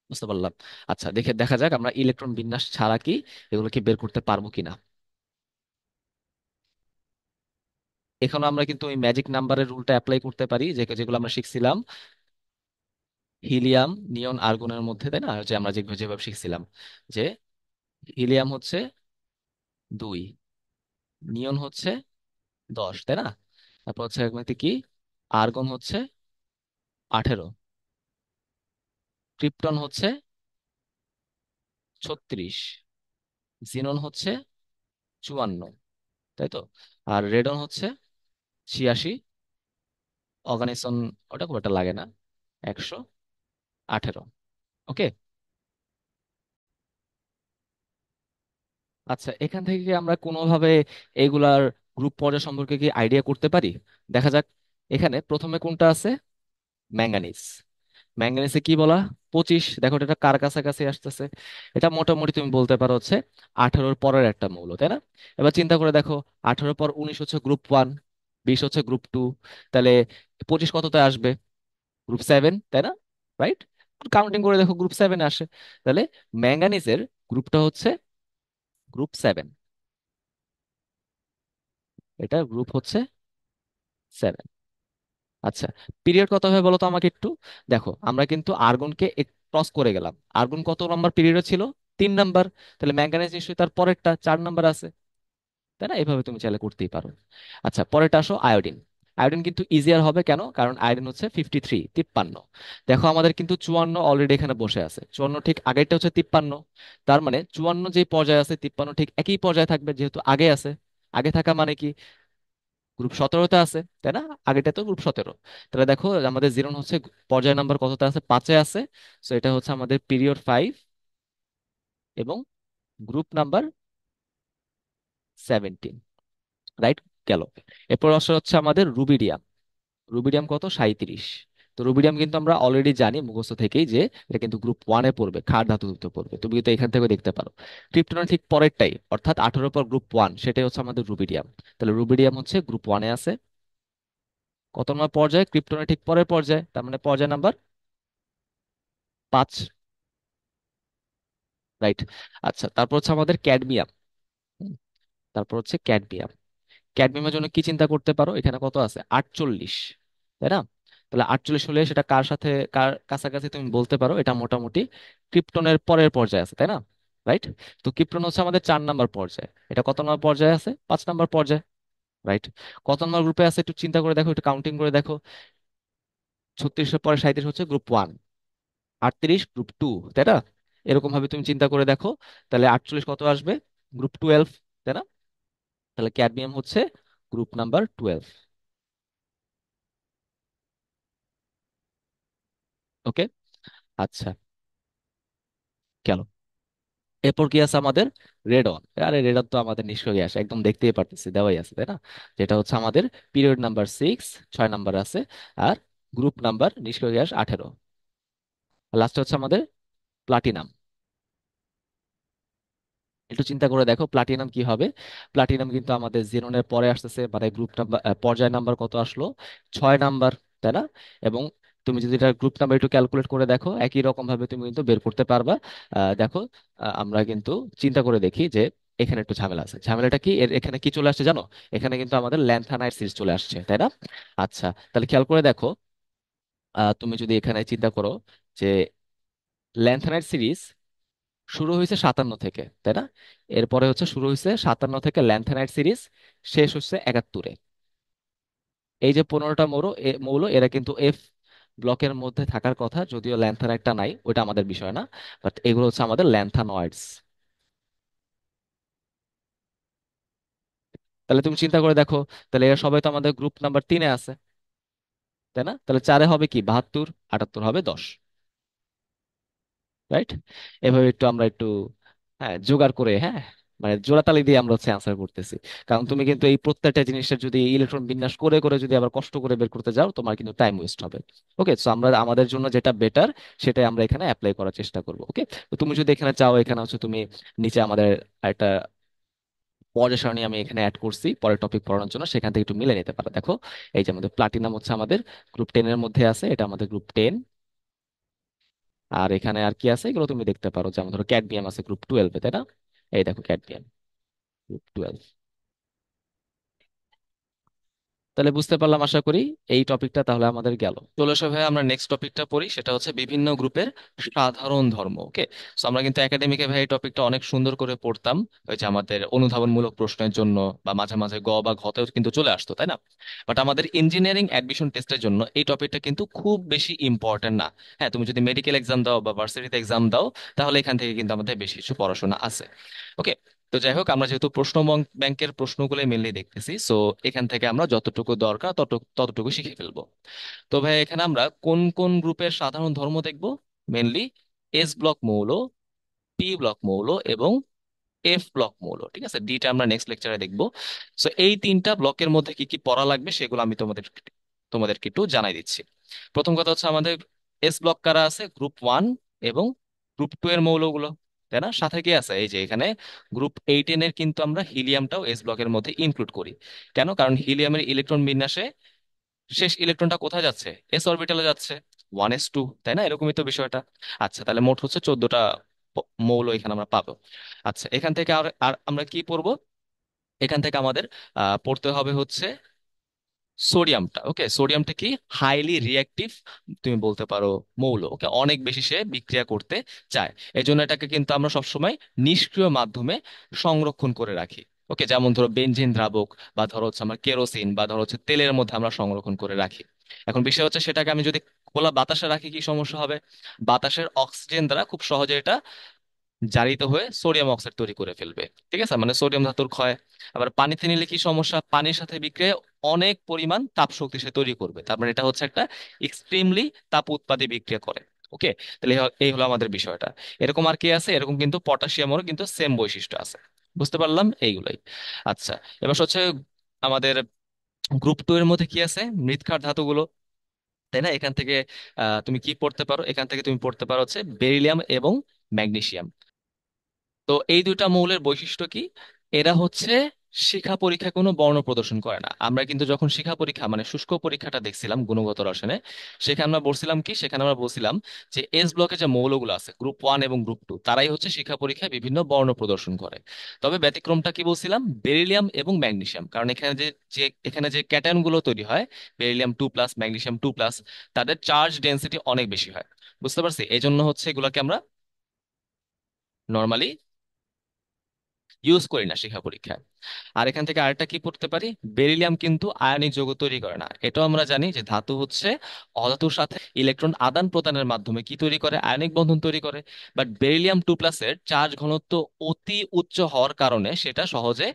S1: বুঝতে পারলাম। আচ্ছা, দেখা যাক আমরা ইলেকট্রন বিন্যাস ছাড়া কি এগুলোকে বের করতে পারবো কিনা। এখানে আমরা কিন্তু ওই ম্যাজিক নাম্বারের রুলটা অ্যাপ্লাই করতে পারি, যে যেগুলো আমরা শিখছিলাম হিলিয়াম, নিয়ন, আর্গনের মধ্যে, তাই না? যে আমরা যেভাবে যেভাবে শিখছিলাম যে হিলিয়াম হচ্ছে 2, নিয়ন হচ্ছে 10, তাই না? তারপর হচ্ছে একমাত্র কি, আর্গন হচ্ছে 18, ক্রিপ্টন হচ্ছে 36, জিনন হচ্ছে 54, তাই তো? আর রেডন হচ্ছে 86, অর্গানিসন ওটা খুব একটা লাগে না, 118। ওকে, আচ্ছা, এখান থেকে কি আমরা কোনোভাবে এগুলার গ্রুপ পর্যায় সম্পর্কে কি আইডিয়া করতে পারি? দেখা যাক। এখানে প্রথমে কোনটা আছে? ম্যাঙ্গানিজ। ম্যাঙ্গানিজে কি বলা? 25। দেখো এটা কার কাছাকাছি আসতেছে? এটা মোটামুটি তুমি বলতে পারো হচ্ছে 18-র পরের একটা মৌল, তাই না? এবার চিন্তা করে দেখো, 18-র পর 19 হচ্ছে গ্রুপ 1, 20 হচ্ছে গ্রুপ 2, তাহলে 25 কততে আসবে? গ্রুপ 7, তাই না? রাইট, কাউন্টিং করে দেখো গ্রুপ 7 আসে। তাহলে ম্যাঙ্গানিজের গ্রুপটা হচ্ছে গ্রুপ 7। এটা গ্রুপ হচ্ছে 7। আচ্ছা, পিরিয়ড কত হবে বলো তো আমাকে একটু। দেখো আমরা কিন্তু আর্গনকে ক্রস করে গেলাম। আর্গন কত নাম্বার পিরিয়ডে ছিল? 3 নাম্বার। তাহলে ম্যাঙ্গানিজ নিশ্চয়ই তার পরেরটা 4 নাম্বার আছে, তাই না? এভাবে তুমি চাইলে করতেই পারো। আচ্ছা, পরেরটা আসো আয়োডিন। আয়োডিন কিন্তু ইজিয়ার হবে, কেন? কারণ আয়োডিন হচ্ছে 53, 53। দেখো আমাদের কিন্তু 54 অলরেডি এখানে বসে আছে, 54 ঠিক আগেরটা হচ্ছে 53। তার মানে 54 যে পর্যায়ে আছে, 53 ঠিক একই পর্যায়ে থাকবে, যেহেতু আগে আছে। আগে থাকা মানে কি, গ্রুপ 17-তে আছে, তাই না? আগেটা তো গ্রুপ 17। তাহলে দেখো আমাদের জিরন হচ্ছে পর্যায় নাম্বার কততে আছে? 5-এ আছে। সো এটা হচ্ছে আমাদের পিরিয়ড 5 এবং গ্রুপ নাম্বার 17। রাইট, গেল। এরপর আসলে হচ্ছে আমাদের রুবিডিয়াম। রুবিডিয়াম কত? 37। তো রুবিডিয়াম কিন্তু আমরা অলরেডি জানি মুখস্থ থেকেই যে এটা কিন্তু গ্রুপ 1-এ পড়বে, ক্ষার ধাতুতে পড়বে। তুমি কিন্তু এখান থেকে দেখতে পারো ক্রিপ্টনের ঠিক পরেরটাই, অর্থাৎ 18-র পর গ্রুপ 1, সেটাই হচ্ছে আমাদের রুবিডিয়াম। তাহলে রুবিডিয়াম হচ্ছে গ্রুপ 1-এ আছে। কত নম্বর পর্যায়ে? ক্রিপ্টনের ঠিক পরের পর্যায়ে, তার মানে পর্যায় নাম্বার 5। রাইট। আচ্ছা, তারপর হচ্ছে আমাদের ক্যাডমিয়াম। হুম, তারপর হচ্ছে ক্যাডমিয়াম। ক্যাডমিয়ামের জন্য কি চিন্তা করতে পারো? এখানে কত আছে? 48, তাই না? তাহলে 48 হলে সেটা কার সাথে, কার কাছাকাছি তুমি বলতে পারো এটা মোটামুটি ক্রিপ্টনের পরের পর্যায়ে আছে, তাই না? রাইট। তো ক্রিপ্টন হচ্ছে আমাদের 4 নাম্বার পর্যায়ে, এটা কত নম্বর পর্যায়ে আছে? 5 নাম্বার পর্যায়ে। রাইট। কত নম্বর গ্রুপে আছে একটু চিন্তা করে দেখো, একটু কাউন্টিং করে দেখো। 36-এর পরে 37 হচ্ছে গ্রুপ 1। 38 গ্রুপ 2, তাই না? এরকম ভাবে তুমি চিন্তা করে দেখো, তাহলে 48 কত আসবে? গ্রুপ 12, তাই না? তাহলে ক্যাডমিয়াম হচ্ছে গ্রুপ নাম্বার 12। ওকে। আচ্ছা, গেল। এরপর কি আছে আমাদের? রেডন। আরে রেডন তো আমাদের নিষ্ক্রিয় গ্যাস, একদম দেখতেই পারতেছি, দেওয়াই আছে, তাই না? যেটা হচ্ছে আমাদের পিরিয়ড নাম্বার 6, 6 নাম্বার আছে। আর গ্রুপ নাম্বার নিষ্ক্রিয় গ্যাস 18। লাস্টে হচ্ছে আমাদের প্লাটিনাম। একটু চিন্তা করে দেখো প্লাটিনাম কি হবে। প্লাটিনাম কিন্তু আমাদের জিরনের পরে আসতেছে, মানে গ্রুপ নাম্বার, পর্যায় নাম্বার কত আসলো? 6 নাম্বার, তাই না? এবং তুমি যদি এটা গ্রুপ নাম্বার একটু ক্যালকুলেট করে দেখো, একই রকম ভাবে তুমি কিন্তু বের করতে পারবা। দেখো, আমরা কিন্তু চিন্তা করে দেখি যে এখানে একটু ঝামেলা আছে। ঝামেলাটা কি? এখানে কি চলে আসছে জানো? এখানে কিন্তু আমাদের ল্যান্থানাইড সিরিজ চলে আসছে, তাই না? আচ্ছা, তাহলে খেয়াল করে দেখো, তুমি যদি এখানে চিন্তা করো যে ল্যান্থানাইড সিরিজ শুরু হয়েছে 57 থেকে, তাই না? এরপরে হচ্ছে শুরু হয়েছে 57 থেকে ল্যান্থানাইড সিরিজ, শেষ হচ্ছে 71-এ। এই যে 15টা মৌল এরা কিন্তু এফ ব্লকের মধ্যে থাকার কথা, যদিও ল্যান্থানাইডটা নাই, ওটা আমাদের বিষয় না। বাট এগুলো হচ্ছে আমাদের ল্যান্থানয়েডস। তাহলে তুমি চিন্তা করে দেখো, তাহলে এরা সবাই তো আমাদের গ্রুপ নাম্বার 3-এ আছে, তাই না? তাহলে 4-এ হবে কি? 72, 78 হবে 10। রাইট? এভাবে একটু আমরা একটু, হ্যাঁ, জোগাড় করে, হ্যাঁ, মানে জোড়াতালি দিয়ে আমরা হচ্ছে অ্যান্সার করতেছি। কারণ তুমি কিন্তু এই প্রত্যেকটা জিনিসের যদি ইলেকট্রন বিন্যাস করে করে যদি আবার কষ্ট করে বের করতে যাও, তোমার কিন্তু টাইম ওয়েস্ট হবে। ওকে, তো আমরা আমাদের জন্য যেটা বেটার সেটাই আমরা এখানে অ্যাপ্লাই করার চেষ্টা করবো। ওকে, তো তুমি যদি এখানে চাও, এখানে হচ্ছে তুমি নিচে আমাদের একটা পর্যায় সারণী আমি এখানে অ্যাড করছি পরের টপিক পড়ানোর জন্য, সেখান থেকে একটু মিলে নিতে পারো। দেখো, এই যে আমাদের প্লাটিনাম হচ্ছে আমাদের গ্রুপ 10-এর মধ্যে আছে, এটা আমাদের গ্রুপ 10। আর এখানে আর কি আছে এগুলো তুমি দেখতে পারো, যেমন ধরো ক্যাডমিয়াম আছে গ্রুপ 12-এ, তাই না? এই দেখো ক্যাডমিয়াম গ্রুপ 12। তাহলে বুঝতে পারলাম আশা করি এই টপিকটা তাহলে আমাদের গেল। চলো এসো ভাই, আমরা নেক্সট টপিকটা পড়ি, সেটা হচ্ছে বিভিন্ন গ্রুপের সাধারণ ধর্ম। ওকে, তো আমরা কিন্তু একাডেমিকে ভাই এই টপিকটা অনেক সুন্দর করে পড়তাম, ওই যে আমাদের অনুধাবনমূলক প্রশ্নের জন্য, বা মাঝে মাঝে গ বা ঘতেও কিন্তু চলে আসতো, তাই না? বাট আমাদের ইঞ্জিনিয়ারিং অ্যাডমিশন টেস্টের জন্য এই টপিকটা কিন্তু খুব বেশি ইম্পর্টেন্ট না। হ্যাঁ, তুমি যদি মেডিকেল এক্সাম দাও বা ভার্সিটিতে এক্সাম দাও, তাহলে এখান থেকে কিন্তু আমাদের বেশি কিছু পড়াশোনা আছে। ওকে, তো যাই হোক, আমরা যেহেতু প্রশ্ন ব্যাংকের প্রশ্নগুলোই মেনলি দেখতেছি, সো এখান থেকে আমরা যতটুকু দরকার ততটুকু শিখে ফেলবো। তো ভাই, এখানে আমরা কোন কোন গ্রুপের সাধারণ ধর্ম দেখব? মেনলি এস ব্লক মৌল, পি ব্লক মৌল এবং এফ ব্লক মৌল। ঠিক আছে, ডিটা আমরা নেক্সট লেকচারে দেখবো। সো এই তিনটা ব্লকের মধ্যে কি কি পড়া লাগবে সেগুলো আমি তোমাদেরকে একটু জানাই দিচ্ছি। প্রথম কথা হচ্ছে আমাদের এস ব্লক কারা আছে? গ্রুপ 1 এবং গ্রুপ 2 এর মৌলগুলো, তাই না? সাথে কি আছে? এই যে এখানে গ্রুপ 18-এর কিন্তু আমরা হিলিয়ামটাও এস ব্লকের মধ্যে ইনক্লুড করি। কেন? কারণ হিলিয়ামের ইলেকট্রন বিন্যাসে শেষ ইলেকট্রনটা কোথায় যাচ্ছে? এস অরবিটালে যাচ্ছে, 1s2, তাই না? এরকমই তো বিষয়টা। আচ্ছা, তাহলে মোট হচ্ছে 14টা মৌল এখানে আমরা পাবো। আচ্ছা, এখান থেকে আর আর আমরা কি পড়বো? এখান থেকে আমাদের পড়তে হবে হচ্ছে সোডিয়ামটা। ওকে, সোডিয়ামটা কি? হাইলি রিঅ্যাক্টিভ, তুমি বলতে পারো মৌল। ওকে, অনেক বেশি সে বিক্রিয়া করতে চায়। এই জন্য এটাকে কিন্তু আমরা সবসময় নিষ্ক্রিয় মাধ্যমে সংরক্ষণ করে রাখি। ওকে, যেমন ধরো বেনজিন দ্রাবক, বা ধরো হচ্ছে আমরা কেরোসিন, বা ধরো হচ্ছে তেলের মধ্যে আমরা সংরক্ষণ করে রাখি। এখন বিষয় হচ্ছে, সেটাকে আমি যদি খোলা বাতাসে রাখি, কি সমস্যা হবে? বাতাসের অক্সিজেন দ্বারা খুব সহজে এটা জারিত হয়ে সোডিয়াম অক্সাইড তৈরি করে ফেলবে। ঠিক আছে, মানে সোডিয়াম ধাতুর ক্ষয়। আবার পানিতে নিলে কি সমস্যা? পানির সাথে বিক্রিয়ায় অনেক পরিমাণ তাপ শক্তি সে তৈরি করবে, তার মানে এটা হচ্ছে একটা এক্সট্রিমলি তাপ উৎপাদী বিক্রিয়া করে। ওকে, তাহলে এই হলো আমাদের বিষয়টা। এরকম আর কি আছে? এরকম কিন্তু পটাশিয়ামেরও কিন্তু সেম বৈশিষ্ট্য আছে। বুঝতে পারলাম এইগুলাই। আচ্ছা, এবার হচ্ছে আমাদের গ্রুপ 2 এর মধ্যে কি আছে? মৃৎক্ষার ধাতুগুলো, তাই না? এখান থেকে তুমি কি পড়তে পারো? এখান থেকে তুমি পড়তে পারো হচ্ছে বেরিলিয়াম এবং ম্যাগনেসিয়াম। তো এই দুইটা মৌলের বৈশিষ্ট্য কি? এরা হচ্ছে শিখা পরীক্ষায় কোনো বর্ণ প্রদর্শন করে না। আমরা কিন্তু যখন শিখা পরীক্ষা মানে শুষ্ক পরীক্ষাটা দেখছিলাম গুণগত রসায়নে, সেখানে আমরা বলছিলাম কি? সেখানে আমরা বলছিলাম যে এস ব্লকে যে মৌলগুলো আছে গ্রুপ 1 এবং গ্রুপ 2, তারাই হচ্ছে শিখা পরীক্ষায় বিভিন্ন বর্ণ প্রদর্শন করে। তবে ব্যতিক্রমটা কি বলছিলাম? বেরিলিয়াম এবং ম্যাগনেসিয়াম। কারণ এখানে যে ক্যাটায়ন গুলো তৈরি হয়, বেরিলিয়াম 2+, ম্যাগনেসিয়াম 2+, তাদের চার্জ ডেনসিটি অনেক বেশি হয়। বুঝতে পারছি? এই জন্য হচ্ছে এগুলোকে আমরা নর্মালি ইউজ করি না শিক্ষা পরীক্ষায়। আর এখান থেকে আরেকটা কি পড়তে পারি, বেরিলিয়াম কিন্তু আয়নিক যৌগ তৈরি করে না। এটাও আমরা জানি যে ধাতু হচ্ছে অধাতুর সাথে ইলেকট্রন আদান প্রদানের মাধ্যমে কি তৈরি করে, আয়নিক বন্ধন তৈরি করে। বাট বেরিলিয়াম 2+ এর চার্জ ঘনত্ব অতি উচ্চ হওয়ার কারণে সেটা সহজে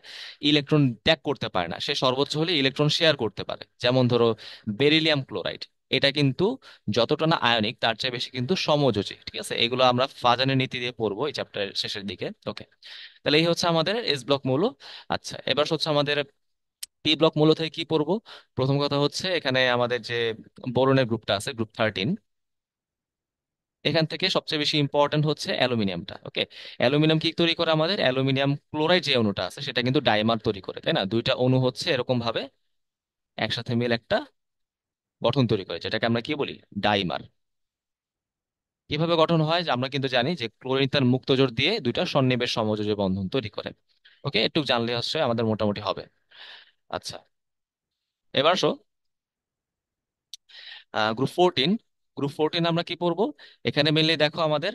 S1: ইলেকট্রন ত্যাগ করতে পারে না, সে সর্বোচ্চ হলে ইলেকট্রন শেয়ার করতে পারে। যেমন ধরো বেরিলিয়াম ক্লোরাইড, এটা কিন্তু যতটা না আয়নিক তার চেয়ে বেশি কিন্তু সমযোজী। ঠিক আছে, এগুলো আমরা ফাজানের নীতি দিয়ে পড়বো এই চ্যাপ্টারের শেষের দিকে। ওকে, তাহলে এই হচ্ছে আমাদের এস ব্লক মৌল। আচ্ছা, এবার হচ্ছে আমাদের পি ব্লক মৌল থেকে কি পড়বো। প্রথম কথা হচ্ছে এখানে আমাদের যে বোরনের গ্রুপটা আছে, গ্রুপ 13, এখান থেকে সবচেয়ে বেশি ইম্পর্টেন্ট হচ্ছে অ্যালুমিনিয়ামটা। ওকে, অ্যালুমিনিয়াম কি তৈরি করে, আমাদের অ্যালুমিনিয়াম ক্লোরাইড যে অণুটা আছে সেটা কিন্তু ডাইমার তৈরি করে, তাই না? দুইটা অণু হচ্ছে এরকম ভাবে একসাথে মিলে একটা গঠন তৈরি করে, যেটাকে আমরা কি বলি, ডাইমার। কিভাবে গঠন হয় যে আমরা কিন্তু জানি যে ক্লোরিন তার মুক্ত জোড় দিয়ে দুইটা সন্নিবেশ সমযোজী বন্ধন তৈরি করে। ওকে, একটু জানলে হচ্ছে আমাদের মোটামুটি হবে। আচ্ছা, এবার আসো গ্রুপ 14। গ্রুপ 14 আমরা কি পড়বো, এখানে মেনলি দেখো আমাদের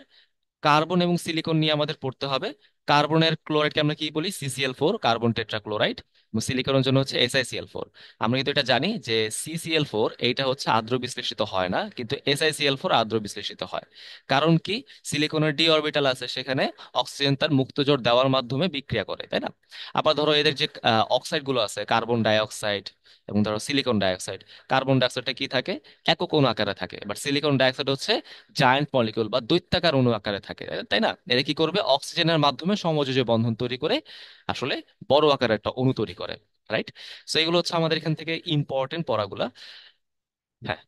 S1: কার্বন এবং সিলিকন নিয়ে আমাদের পড়তে হবে। কার্বনের ক্লোরাইডকে আমরা কি বলি, CCl4, কার্বন টেট্রাক্লোরাইড। সিলিকনের জন্য হচ্ছে SiCl4। আমরা কিন্তু এটা জানি যে CCl4 এইটা হচ্ছে আদ্র বিশ্লেষিত হয় না, কিন্তু SiCl4 আদ্র বিশ্লেষিত হয়। কারণ কি, সিলিকনের ডি অরবিটাল আছে, সেখানে অক্সিজেন তার মুক্ত জোড় দেওয়ার মাধ্যমে বিক্রিয়া করে, তাই না? আবার ধরো এদের যে অক্সাইড গুলো আছে, কার্বন ডাই অক্সাইড এবং ধরো সিলিকন ডাইঅক্সাইড, কার্বন ডাইঅক্সাইডটা কি থাকে, একক অণু আকারে থাকে। বাট সিলিকন ডাইঅক্সাইড হচ্ছে জায়ান্ট মলিকিউল বা দৈত্যাকার অণু আকারে থাকে, তাই না? এরা কি করবে, অক্সিজেনের মাধ্যমে সমযোজী বন্ধন তৈরি করে আসলে বড় আকারের একটা অণু তৈরি করে। রাইট? সো এগুলো হচ্ছে আমাদের এখান থেকে ইম্পর্টেন্ট পড়াগুলা। হ্যাঁ,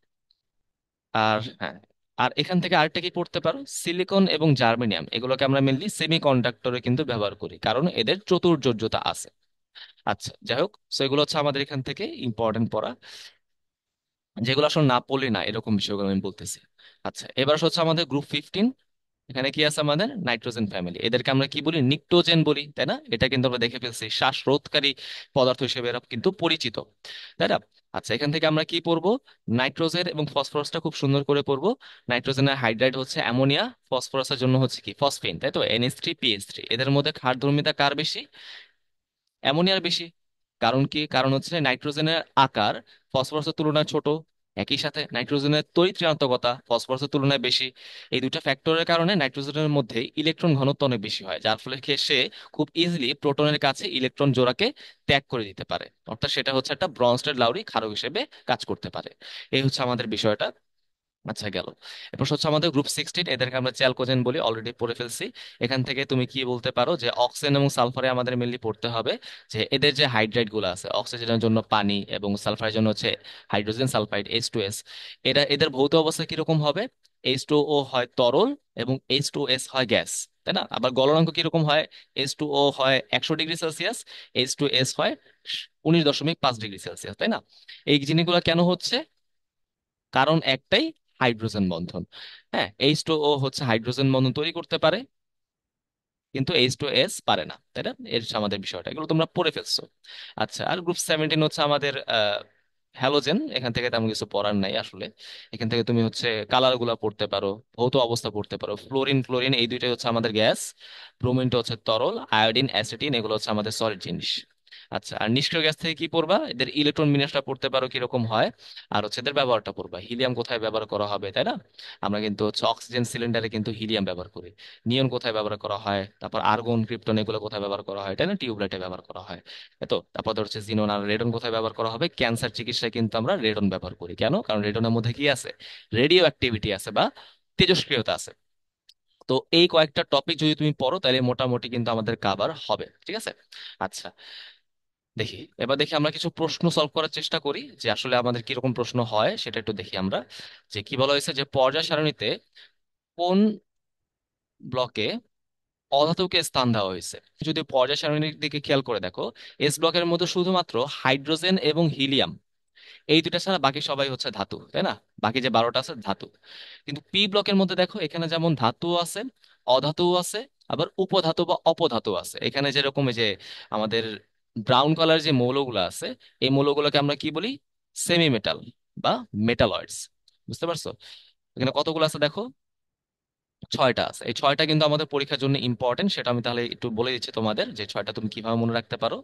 S1: আর হ্যাঁ, আর এখান থেকে আরেকটা কি পড়তে পারো, সিলিকন এবং জার্মেনিয়াম এগুলোকে আমরা মেনলি সেমি কন্ডাক্টরে কিন্তু ব্যবহার করি, কারণ এদের চতুর্যোজ্যতা আছে। আচ্ছা, যাই হোক, সো এগুলো হচ্ছে আমাদের এখান থেকে ইম্পর্টেন্ট পড়া, যেগুলো আসলে না পড়লে না, এরকম বিষয়গুলো আমি বলতেছি। আচ্ছা, এবার হচ্ছে আমাদের গ্রুপ 15। এখানে কি আছে, আমাদের নাইট্রোজেন ফ্যামিলি, এদেরকে আমরা কি বলি, নিকটোজেন বলি, তাই না? এটা কিন্তু আমরা দেখে ফেলছি, শ্বাসরোধকারী পদার্থ হিসেবে এরা কিন্তু পরিচিত, তাই না? আচ্ছা, এখান থেকে আমরা কি পড়বো, নাইট্রোজেন এবং ফসফরাসটা খুব সুন্দর করে পড়বো। নাইট্রোজেনের হাইড্রাইড হচ্ছে অ্যামোনিয়া, ফসফরাসের জন্য হচ্ছে কি, ফসফিন, তাই তো, NH3 PH3। এদের মধ্যে ক্ষারধর্মিতা কার বেশি, অ্যামোনিয়ার বেশি। কারণ কি, কারণ হচ্ছে নাইট্রোজেনের আকার ফসফরাসের তুলনায় ছোট, একই সাথে নাইট্রোজেনের তড়িৎ ঋণাত্মকতা ফসফরাসের তুলনায় বেশি। এই দুইটা ফ্যাক্টরের কারণে নাইট্রোজেনের মধ্যে ইলেকট্রন ঘনত্ব অনেক বেশি হয়, যার ফলে সে খুব ইজিলি প্রোটনের কাছে ইলেকট্রন জোড়াকে ত্যাগ করে দিতে পারে। অর্থাৎ সেটা হচ্ছে একটা ব্রনস্টেড লাউরি ক্ষারক হিসেবে কাজ করতে পারে। এই হচ্ছে আমাদের বিষয়টা। আচ্ছা, গেল। এরপর হচ্ছে আমাদের গ্রুপ 16, এদেরকে আমরা চ্যালকোজেন বলি, অলরেডি পড়ে ফেলছি। এখান থেকে তুমি কি বলতে পারো যে অক্সিজেন এবং সালফারে আমাদের মেনলি পড়তে হবে যে এদের যে হাইড্রাইড গুলো আছে, অক্সিজেনের জন্য পানি এবং সালফারের জন্য হচ্ছে হাইড্রোজেন সালফাইড, H2S। এরা এদের ভৌত অবস্থা কিরকম হবে, H2O হয় তরল এবং H2S হয় গ্যাস, তাই না? আবার গলনাঙ্ক কিরকম হয়, H2O হয় 100°C, H2S হয় 19.5°C, তাই না? এই জিনিসগুলো কেন হচ্ছে, কারণ একটাই, হাইড্রোজেন বন্ধন। হ্যাঁ, H2O হচ্ছে হাইড্রোজেন বন্ধন তৈরি করতে পারে, কিন্তু H2S পারে না, তাই না? এর হচ্ছে আমাদের বিষয়টা, এগুলো তোমরা পড়ে ফেলছো। আচ্ছা, আর গ্রুপ 17 হচ্ছে আমাদের হ্যালোজেন। এখান থেকে তেমন কিছু পড়ার নাই আসলে। এখান থেকে তুমি হচ্ছে কালার গুলা পড়তে পারো, ভৌত অবস্থা পড়তে পারো। ফ্লোরিন ক্লোরিন এই দুইটাই হচ্ছে আমাদের গ্যাস, ব্রোমিনটা হচ্ছে তরল, আয়োডিন অ্যাসিটিন এগুলো হচ্ছে আমাদের সলিড জিনিস। আচ্ছা, আর নিষ্ক্রিয় গ্যাস থেকে কি পড়বা, এদের ইলেকট্রন বিন্যাসটা পড়তে পারো কিরকম হয়, আর হচ্ছে এদের ব্যবহারটা পড়বা, হিলিয়াম কোথায় ব্যবহার করা হবে, তাই না? আমরা কিন্তু হচ্ছে অক্সিজেন সিলিন্ডারে কিন্তু হিলিয়াম ব্যবহার করি। নিয়ন কোথায় ব্যবহার করা হয়, তারপর আর্গন ক্রিপ্টন এগুলো কোথায় ব্যবহার করা হয়, তাই না? টিউবলাইটে ব্যবহার করা হয়। তো তারপর ধর হচ্ছে জিনন আর রেডন কোথায় ব্যবহার করা হবে, ক্যান্সার চিকিৎসায় কিন্তু আমরা রেডন ব্যবহার করি। কেন, কারণ রেডনের মধ্যে কি আছে, রেডিও অ্যাক্টিভিটি আছে বা তেজস্ক্রিয়তা আছে। তো এই কয়েকটা টপিক যদি তুমি পড়ো তাহলে মোটামুটি কিন্তু আমাদের কাভার হবে, ঠিক আছে? আচ্ছা, দেখি, এবার দেখি আমরা কিছু প্রশ্ন সলভ করার চেষ্টা করি যে আসলে আমাদের কিরকম প্রশ্ন হয়, সেটা একটু দেখি আমরা। যে কি বলা হয়েছে, যে পর্যায় সারণীতে কোন ব্লকে অধাতুকে স্থান দেওয়া হয়েছে। যদি পর্যায় সারণীর দিকে খেয়াল করে দেখো, এস ব্লকের মধ্যে শুধুমাত্র হাইড্রোজেন এবং হিলিয়াম এই দুইটা ছাড়া বাকি সবাই হচ্ছে ধাতু, তাই না? বাকি যে 12টা আছে ধাতু। কিন্তু পি ব্লকের মধ্যে দেখো, এখানে যেমন ধাতু আছে, অধাতু আছে, আবার উপধাতু বা অপধাতু আছে। এখানে যেরকম এই যে আমাদের ব্রাউন কালার যে মৌলগুলো আছে, এই মৌলগুলোকে আমরা কি বলি, সেমি মেটাল বা মেটালয়েডস। বুঝতে পারছো? এখানে কতগুলো আছে দেখো, ছয়টা আছে, এই ছয়টা কিন্তু আমাদের পরীক্ষার জন্য ইম্পর্টেন্ট, সেটা আমি তাহলে একটু বলে দিচ্ছি তোমাদের যে ছয়টা তুমি কিভাবে মনে রাখতে পারো।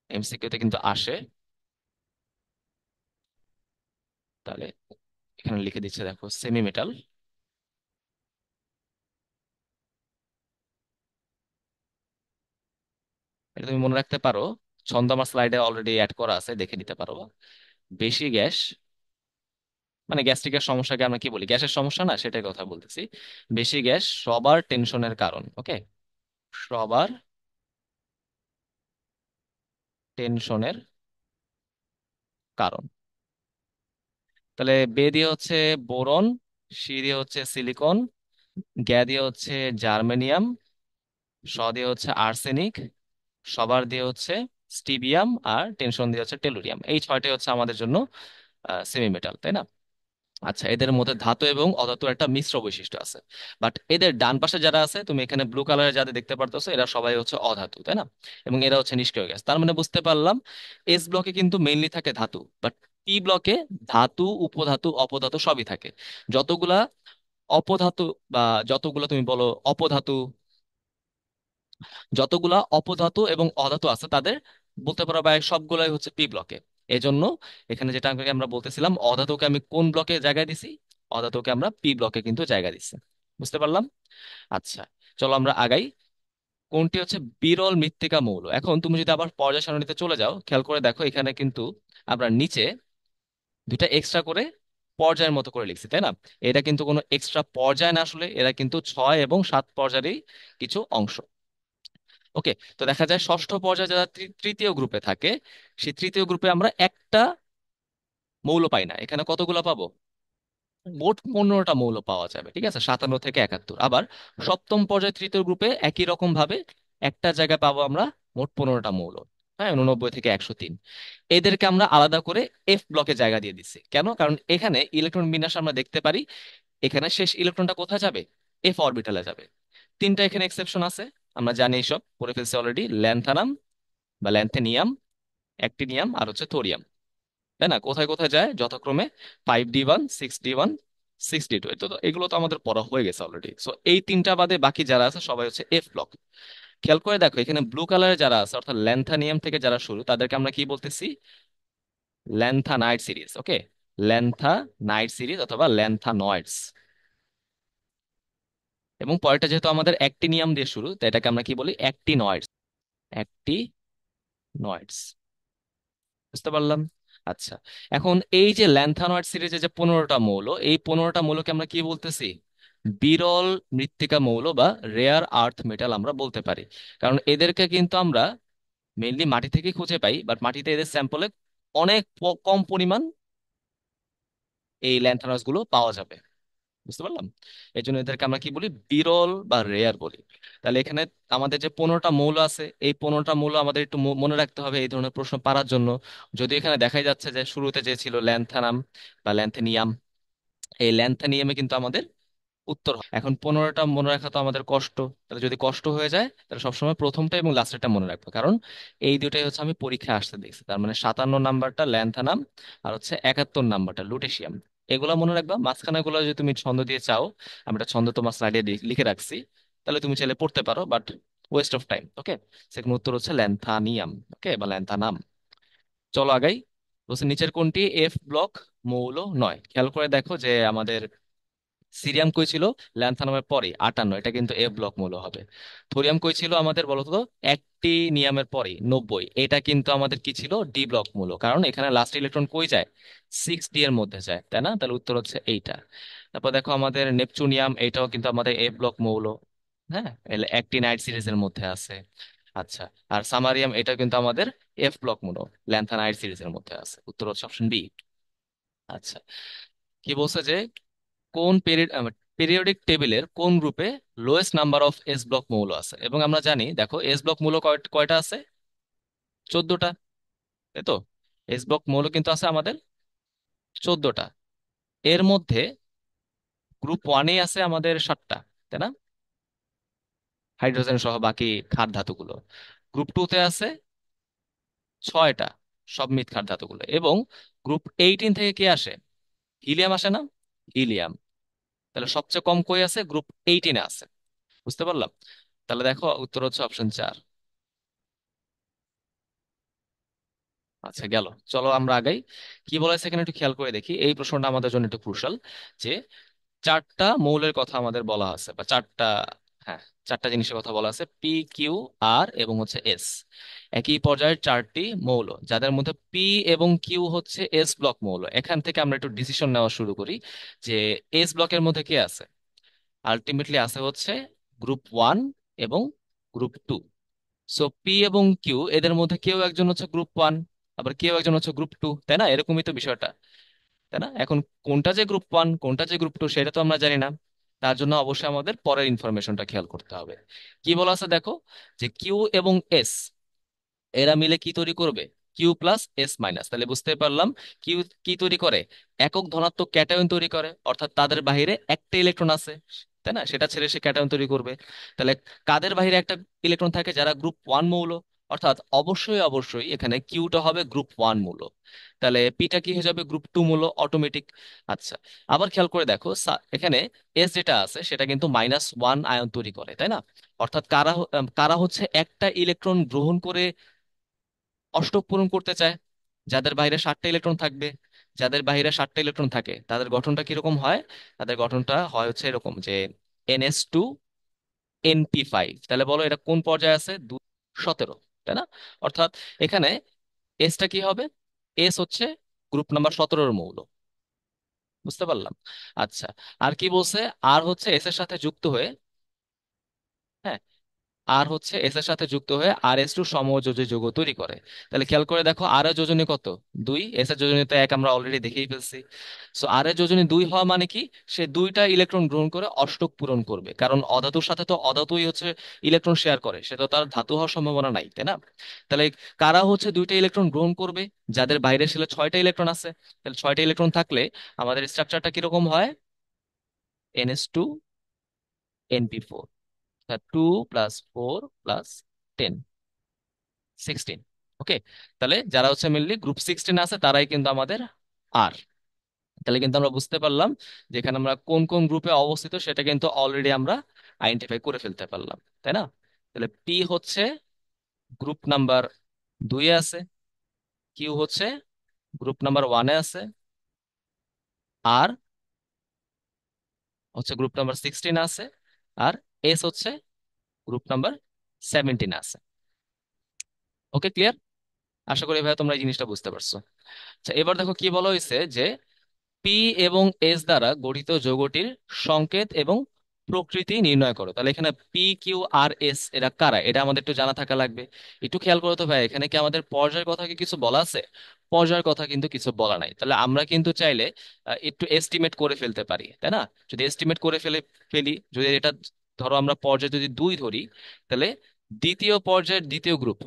S1: এমসিকিউ তে কিন্তু আসে। তাহলে এখানে লিখে দিচ্ছে, দেখো সেমি মেটাল। এটা তুমি মনে রাখতে পারো, ছন্দ আমার স্লাইডে অলরেডি অ্যাড করা আছে, দেখে নিতে পারো। বেশি গ্যাস, মানে গ্যাস্ট্রিকের সমস্যাকে আমরা কি বলি, গ্যাসের সমস্যা না, সেটাই কথা বলতেছি। বেশি গ্যাস সবার টেনশনের কারণ, ওকে, সবার টেনশনের কারণ। তাহলে বে দিয়ে হচ্ছে বোরন, সি দিয়ে হচ্ছে সিলিকন, গ্যা দিয়ে হচ্ছে জার্মেনিয়াম, স দিয়ে হচ্ছে আর্সেনিক, সবার দিয়ে হচ্ছে স্টিবিয়াম, আর টেনশন দিয়ে হচ্ছে টেলুরিয়াম। এই ছয়টাই হচ্ছে আমাদের জন্য সেমি মেটাল, তাই না? আচ্ছা, এদের মধ্যে ধাতু এবং অধাতু একটা মিশ্র বৈশিষ্ট্য আছে। বাট এদের ডান পাশে যারা আছে, তুমি এখানে ব্লু কালারে যাদের দেখতে পারতেছো, এরা সবাই হচ্ছে অধাতু, তাই না? এবং এরা হচ্ছে নিষ্ক্রিয় গ্যাস। তার মানে বুঝতে পারলাম এস ব্লকে কিন্তু মেইনলি থাকে ধাতু, বাট পি ব্লকে ধাতু, উপধাতু, অপধাতু সবই থাকে। যতগুলা অপধাতু বা যতগুলা তুমি বলো অপধাতু, যতগুলা অপধাতু এবং অধাতু আছে তাদের বলতে পারো প্রায় সবগুলাই হচ্ছে পি ব্লকে। এজন্য এখানে যেটা আগে আমরা বলতেছিলাম, অধাতুকে আমি কোন ব্লকে জায়গায় দিছি, অধাতুকে আমরা পি ব্লকে কিন্তু জায়গা দিচ্ছি। বুঝতে পারলাম? আচ্ছা, চলো আমরা আগাই। কোনটি হচ্ছে বিরল মৃত্তিকা মৌল? এখন তুমি যদি আবার পর্যায় সারণীতে চলে যাও, খেয়াল করে দেখো এখানে কিন্তু আমরা নিচে দুইটা এক্সট্রা করে পর্যায়ের মতো করে লিখছি, তাই না? এটা কিন্তু কোনো এক্সট্রা পর্যায় না, আসলে এরা কিন্তু 6 এবং 7 পর্যায়েরই কিছু অংশ। ওকে, তো দেখা যায় ষষ্ঠ পর্যায়ে যারা তৃতীয় গ্রুপে থাকে, সেই তৃতীয় গ্রুপে আমরা একটা মৌল পাই না। এখানে কতগুলো পাবো? মোট 15টা মৌল পাওয়া যাবে, ঠিক আছে, 57 থেকে 71। আবার সপ্তম পর্যায়ে তৃতীয় গ্রুপে একই রকম ভাবে একটা জায়গায় পাবো আমরা মোট 15টা মৌল। হ্যাঁ, 89 থেকে 103। এদেরকে আমরা আলাদা করে এফ ব্লকে জায়গা দিয়ে দিচ্ছি। কেন? কারণ এখানে ইলেকট্রন বিন্যাস আমরা দেখতে পারি, এখানে শেষ ইলেকট্রনটা কোথায় যাবে? এফ অরবিটালে যাবে। তিনটা এখানে এক্সেপশন আছে, আমরা জানি এইসব পড়ে ফেলছি অলরেডি। ল্যান্থানাম বা ল্যান্থেনিয়াম, অ্যাক্টিনিয়াম, আর হচ্ছে থোরিয়াম, তাই না? কোথায় কোথায় যায় যথাক্রমে? 5D1, 6D1, 6D2। তো এগুলো তো আমাদের পড়া হয়ে গেছে অলরেডি। সো এই তিনটা বাদে বাকি যারা আছে সবাই হচ্ছে এফ ব্লক। খেয়াল করে দেখো এখানে ব্লু কালারে যারা আছে, অর্থাৎ ল্যান্থানিয়াম থেকে যারা শুরু, তাদেরকে আমরা কি বলতেছি? ল্যান্থানাইড সিরিজ, ওকে, ল্যান্থানাইড সিরিজ অথবা ল্যান্থানয়েডস। এবং পরেরটা যেহেতু আমাদের অ্যাক্টিনিয়াম দিয়ে শুরু, তাই এটাকে আমরা কি বলি? অ্যাক্টিনয়েডস। অ্যাক্টিনয়েডস। বুঝতে পারলাম? আচ্ছা, এখন এই যে ল্যান্থানয়েড সিরিজে যে 15টা মৌল, এই 15টা মৌলকে আমরা কি বলতেছি? বিরল মৃত্তিকা মৌল বা রেয়ার আর্থ মেটাল আমরা বলতে পারি। কারণ এদেরকে কিন্তু আমরা মেইনলি মাটি থেকে খুঁজে পাই, বাট মাটিতে এদের স্যাম্পলে অনেক কম পরিমাণ এই ল্যান্থানয়েডস গুলো পাওয়া যাবে। বুঝতে পারলাম? এই জন্য এদেরকে আমরা কি বলি? বিরল বা রেয়ার বলি। তাহলে এখানে আমাদের যে 15টা মৌল আছে, এই 15টা মৌল আমাদের একটু মনে রাখতে হবে এই ধরনের প্রশ্ন পারার জন্য। যদি এখানে দেখাই যাচ্ছে যে শুরুতে যে ছিল ল্যান্থানাম বা ল্যান্থেনিয়াম, এই ল্যান্থেনিয়ামে কিন্তু আমাদের উত্তর হয়। এখন 15টা মনে রাখা তো আমাদের কষ্ট, তাহলে যদি কষ্ট হয়ে যায় তাহলে সবসময় প্রথমটা এবং লাস্টেরটা মনে রাখবো, কারণ এই দুটাই হচ্ছে আমি পরীক্ষায় আসতে দেখছি। তার মানে 57 নাম্বারটা ল্যান্থানাম, আর হচ্ছে 71 নাম্বারটা লুটেশিয়াম। এগুলো মনে রাখবা। মাঝখানে গুলো যদি তুমি ছন্দ দিয়ে চাও, আমি একটা ছন্দ তোমার স্লাইডে লিখে রাখছি, তাহলে তুমি চাইলে পড়তে পারো, বাট ওয়েস্ট অফ টাইম। ওকে, সেখানে উত্তর হচ্ছে ল্যান্থানিয়াম, ওকে, বা ল্যান্থানাম। চলো আগাই। বলছে নিচের কোনটি এফ ব্লক মৌল নয়? খেয়াল করে দেখো যে আমাদের সিরিয়াম কই ছিল ল্যান্থানামের পরে 58, এটা কিন্তু এ ব্লক মৌল হবে। থোরিয়াম কই ছিল আমাদের বলতো তো? অ্যাক্টিনিয়ামের পরে 90, এটা কিন্তু আমাদের কি ছিল? ডি ব্লক মৌল, কারণ এখানে লাস্ট ইলেকট্রন কই যায়? 6D এর মধ্যে যায়, তাই না? তাহলে উত্তর হচ্ছে এইটা। তারপর দেখো আমাদের নেপচুনিয়াম, এটাও কিন্তু আমাদের এ ব্লক মৌল। হ্যাঁ, অ্যাক্টিনাইড সিরিজের মধ্যে আছে। আচ্ছা, আর সামারিয়াম, এটা কিন্তু আমাদের এফ ব্লক মৌল, ল্যান্থানাইড সিরিজের মধ্যে আছে। উত্তর হচ্ছে অপশন বি। আচ্ছা, কি বলছে যে কোন পেরিয়ডিক টেবিলের কোন গ্রুপে lowest number of S block মৌল আছে? এবং আমরা জানি, দেখো এস ব্লক মৌল কয়টা আছে? 14টা, তাই তো? এস ব্লক মৌল কিন্তু আছে আমাদের 14টা। এর মধ্যে গ্রুপ ওয়ানে আছে আমাদের 7টা, তাই না? হাইড্রোজেন সহ বাকি ক্ষার ধাতুগুলো। গ্রুপ টু তে আছে 6টা, সব মৃৎ ক্ষার ধাতুগুলো। এবং গ্রুপ 18 থেকে কে আসে? হিলিয়াম আসে না? হিলিয়াম। তাহলে সবচেয়ে কম কই আছে? গ্রুপ 18-এ আছে। বুঝতে পারলাম? তাহলে দেখো উত্তর হচ্ছে অপশন 4। আচ্ছা, গেল। চলো আমরা আগাই। কি বলা হয়েছে এখানে একটু খেয়াল করে দেখি, এই প্রশ্নটা আমাদের জন্য একটু ক্রুশাল। যে চারটা মৌলের কথা আমাদের বলা আছে, বা চারটা, হ্যাঁ, চারটা জিনিসের কথা বলা আছে, পি, কিউ, আর এবং হচ্ছে এস। একই পর্যায়ের চারটি মৌল, যাদের মধ্যে পি এবং কিউ হচ্ছে এস ব্লক মৌল। এখান থেকে আমরা একটু ডিসিশন নেওয়া শুরু করি যে এস ব্লকের মধ্যে কে আছে। আলটিমেটলি আছে হচ্ছে গ্রুপ 1 এবং গ্রুপ 2। সো পি এবং কিউ এদের মধ্যে কেউ একজন হচ্ছে গ্রুপ 1, আবার কেউ একজন হচ্ছে গ্রুপ 2, তাই না? এরকমই তো বিষয়টা, তাই না? এখন কোনটা যে গ্রুপ 1, কোনটা যে গ্রুপ 2, সেটা তো আমরা জানি না। তার জন্য অবশ্যই আমাদের পরের ইনফরমেশনটা খেয়াল করতে হবে। কি বলা আছে দেখো, যে কিউ এবং এস এরা মিলে কি তৈরি করবে? Q plus S minus. তাহলে বুঝতে পারলাম কিউ কি তৈরি করে? একক ধনাত্মক ক্যাটায়ন তৈরি করে, অর্থাৎ তাদের বাইরে একটা ইলেকট্রন আছে, তাই না? সেটা ছেড়ে সে ক্যাটায়ন তৈরি করবে। তাহলে কাদের বাইরে একটা ইলেকট্রন থাকে? যারা গ্রুপ 1 মৌল। অর্থাৎ অবশ্যই অবশ্যই এখানে কিউটা হবে গ্রুপ 1 মৌল। তাহলে পিটা কি হয়ে যাবে? গ্রুপ 2 মৌল, অটোমেটিক। আচ্ছা, আবার খেয়াল করে দেখো, এখানে এস যেটা আছে সেটা কিন্তু -1 আয়ন তৈরি করে, তাই না? অর্থাৎ কারা হচ্ছে একটা ইলেকট্রন গ্রহণ করে অষ্টক পূরণ করতে চায়, যাদের বাইরে 7টা ইলেকট্রন থাকবে। যাদের বাইরে 7টা ইলেকট্রন থাকে তাদের গঠনটা কিরকম হয়? তাদের গঠনটা হয় হচ্ছে এরকম যে NS2 NP5। তাহলে বলো এটা কোন পর্যায়ে আছে? 17, তাই না? অর্থাৎ এখানে এসটা কি হবে? এস হচ্ছে গ্রুপ নাম্বার 17-এর মৌল। বুঝতে পারলাম? আচ্ছা, আর কি বলছে? আর হচ্ছে এস এর সাথে যুক্ত হয়ে, হ্যাঁ, আর হচ্ছে এস এর সাথে যুক্ত হয়ে RS2 সমযোজী যৌগ তৈরি করে। তাহলে খেয়াল করে দেখো, আর এর যোজনী কত? 2, এস এর যোজনী তো 1, আমরা অলরেডি দেখেই ফেলছি। সো আর এর যোজনী 2 হওয়া মানে কি? সে 2টা ইলেকট্রন গ্রহণ করে অষ্টক পূরণ করবে, কারণ অধাতুর সাথে তো অধাতুই হচ্ছে ইলেকট্রন শেয়ার করে, সে তো তার ধাতু হওয়ার সম্ভাবনা নাই, তাই না? তাহলে কারা হচ্ছে 2টা ইলেকট্রন গ্রহণ করবে? যাদের বাইরে ছিল 6টা ইলেকট্রন আছে। তাহলে 6টা ইলেকট্রন থাকলে আমাদের স্ট্রাকচারটা কিরকম হয়? NS2 NP4, 2 + 4 + 10, 16। ওকে, তাহলে যারা হচ্ছে মেনলি গ্রুপ 16 আছে তারাই কিন্তু আমাদের আর। তাহলে কিন্তু আমরা বুঝতে পারলাম যে এখানে আমরা কোন কোন গ্রুপে অবস্থিত সেটা কিন্তু অলরেডি আমরা আইডেন্টিফাই করে ফেলতে পারলাম, তাই না? তাহলে পি হচ্ছে গ্রুপ নাম্বার 2-এ আছে, কিউ হচ্ছে গ্রুপ নাম্বার 1-এ আছে, আর হচ্ছে গ্রুপ নাম্বার 16 আছে, আর এস হচ্ছে গ্রুপ নাম্বার 17 আছে। ওকে, ক্লিয়ার? আশা করি ভাই তোমরা এই জিনিসটা বুঝতে পারছো। আচ্ছা, এবার দেখো কি বলা হয়েছে, যে পি এবং এস দ্বারা গঠিত যৌগটির সংকেত এবং প্রকৃতি নির্ণয় করো। তাহলে এখানে পি, কিউ, আর এস এরা কারা, এটা আমাদের একটু জানা থাকা লাগবে। একটু খেয়াল করো তো ভাই, এখানে কি আমাদের পর্যায়ের কথা কি কিছু বলা আছে? পর্যায়ের কথা কিন্তু কিছু বলা নাই। তাহলে আমরা কিন্তু চাইলে একটু এস্টিমেট করে ফেলতে পারি, তাই না? যদি এস্টিমেট করে ফেলি, যদি এটা ধরো আমরা পর্যায় যদি 2 ধরি, তাহলে দ্বিতীয় পর্যায়ের দ্বিতীয় গ্রুপ,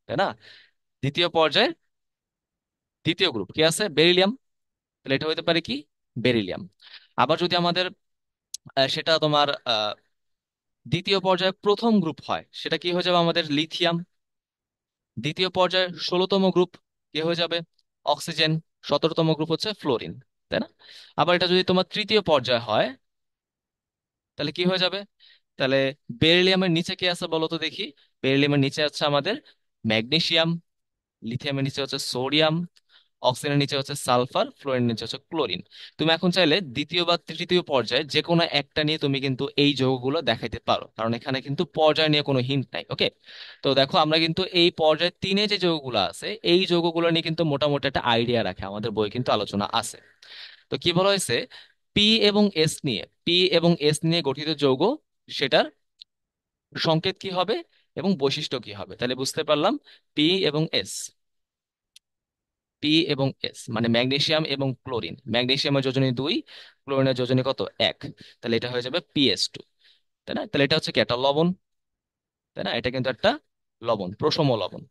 S1: তাই না? দ্বিতীয় পর্যায়ের দ্বিতীয় গ্রুপ কি আছে? বেরিলিয়াম। তাহলে এটা হতে পারে কি? বেরিলিয়াম। আবার যদি আমাদের সেটা তোমার দ্বিতীয় পর্যায়ে প্রথম গ্রুপ হয়, সেটা কি হয়ে যাবে? আমাদের লিথিয়াম। দ্বিতীয় পর্যায়ে 16তম গ্রুপ কি হয়ে যাবে? অক্সিজেন। 17তম গ্রুপ হচ্ছে ফ্লোরিন, তাই না? আবার এটা যদি তোমার তৃতীয় পর্যায়ে হয়, তাহলে কি হয়ে যাবে? তাহলে বেরিলিয়ামের নিচে কি আছে বলো তো দেখি। বেরিলিয়ামের নিচে আছে আমাদের ম্যাগনেসিয়াম, লিথিয়ামের নিচে হচ্ছে সোডিয়াম, অক্সিজেনের নিচে হচ্ছে সালফার, ফ্লোরিনের নিচে হচ্ছে ক্লোরিন। তুমি এখন চাইলে দ্বিতীয় বা তৃতীয় পর্যায়ে যে কোনো একটা নিয়ে তুমি কিন্তু এই যৌগগুলো দেখাইতে পারো, কারণ এখানে কিন্তু পর্যায় নিয়ে কোনো হিন্ট নাই। ওকে, তো দেখো আমরা কিন্তু এই পর্যায়ে 3-এ যে যৌগগুলো আছে এই যৌগগুলো নিয়ে কিন্তু মোটামুটি একটা আইডিয়া রাখে, আমাদের বই কিন্তু আলোচনা আছে। তো কি বলা হয়েছে? পি এবং এস নিয়ে গঠিত যৌগ, সেটার সংকেত কি হবে এবং বৈশিষ্ট্য কি হবে। তাহলে বুঝতে পারলাম, পি এবং এস। পি এবং এস মানে ম্যাগনেসিয়াম এবং ক্লোরিন। ম্যাগনেসিয়ামের যোজনী 2, ক্লোরিনের যোজনী কত? 1। তাহলে এটা হয়ে যাবে PS2, তাই না? তাহলে এটা হচ্ছে কি? একটা লবণ, তাই না? এটা কিন্তু একটা লবণ, প্রশম লবণ।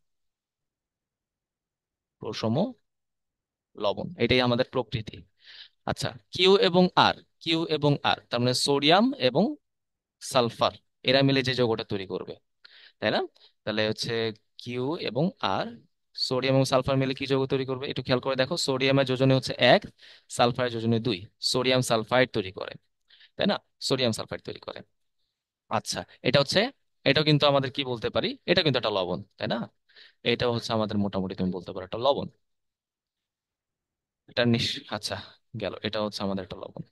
S1: প্রশম লবণ, এটাই আমাদের প্রকৃতি। আচ্ছা, কিউ এবং আর তার মানে সোডিয়াম এবং সালফার, এরা মিলে যে যৌগটা তৈরি করবে, তাই না? তাহলে হচ্ছে কিউ এবং আর, সোডিয়াম এবং সালফার মিলে কি যৌগ তৈরি করবে? একটু খেয়াল করে দেখো, সোডিয়ামের যোজনী হচ্ছে 1, সালফারের যোজনী 2, সোডিয়াম সালফাইড তৈরি করে, তাই না? সোডিয়াম সালফাইড তৈরি করে। আচ্ছা, এটা হচ্ছে, এটাও কিন্তু আমাদের কি বলতে পারি, এটা কিন্তু একটা লবণ, তাই না? এটা হচ্ছে আমাদের মোটামুটি তুমি বলতে পারো একটা লবণ। এটা আচ্ছা, গেল, এটা হচ্ছে আমাদের একটা লবণ।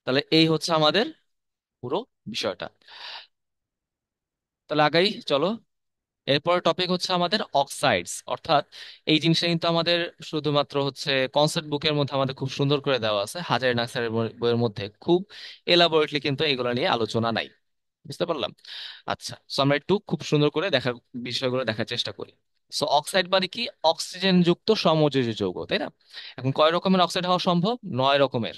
S1: তাহলে এই হচ্ছে আমাদের পুরো বিষয়টা। তাহলে আগাই চলো। এরপর টপিক হচ্ছে আমাদের অক্সাইডস, অর্থাৎ এই জিনিসটা কিন্তু আমাদের শুধুমাত্র হচ্ছে কনসেপ্ট বুকের মধ্যে আমাদের খুব সুন্দর করে দেওয়া আছে, হাজার নাক্সারের বইয়ের মধ্যে খুব এলাবোরেটলি কিন্তু এগুলো নিয়ে আলোচনা নাই। বুঝতে পারলাম? আচ্ছা, সো আমরা একটু খুব সুন্দর করে দেখার বিষয়গুলো দেখার চেষ্টা করি। সো অক্সাইড মানে কি? অক্সিজেন যুক্ত সমযোজী যৌগ, তাই না? এখন কয় রকমের অক্সাইড হওয়া সম্ভব? 9 রকমের।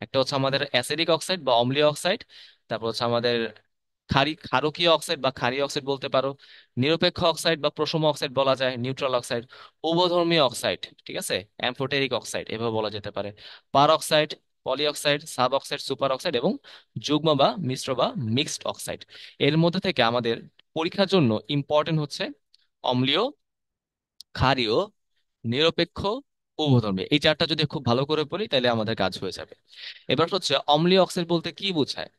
S1: একটা হচ্ছে আমাদের অ্যাসিডিক অক্সাইড বা অম্লীয় অক্সাইড, তারপর হচ্ছে আমাদের ক্ষারকীয় অক্সাইড বা ক্ষারীয় অক্সাইড বলতে পারো, নিরপেক্ষ অক্সাইড বা প্রশম অক্সাইড বলা যায়, নিউট্রাল অক্সাইড, উভধর্মী অক্সাইড, ঠিক আছে, অ্যাম্ফোটেরিক অক্সাইড এভাবে বলা যেতে পারে, peroxide, polyoxide, suboxide, superoxide এবং যুগ্ম বা মিশ্র বা মিক্সড অক্সাইড। এর মধ্যে থেকে আমাদের পরীক্ষার জন্য ইম্পর্টেন্ট হচ্ছে অম্লীয়, ক্ষারীয়, নিরপেক্ষ, উভধর্মী, এই চারটা যদি খুব ভালো করে পড়ি তাহলে আমাদের কাজ হয়ে যাবে। এবার হচ্ছে অম্লীয় অক্সাইড বলতে কি বোঝায়।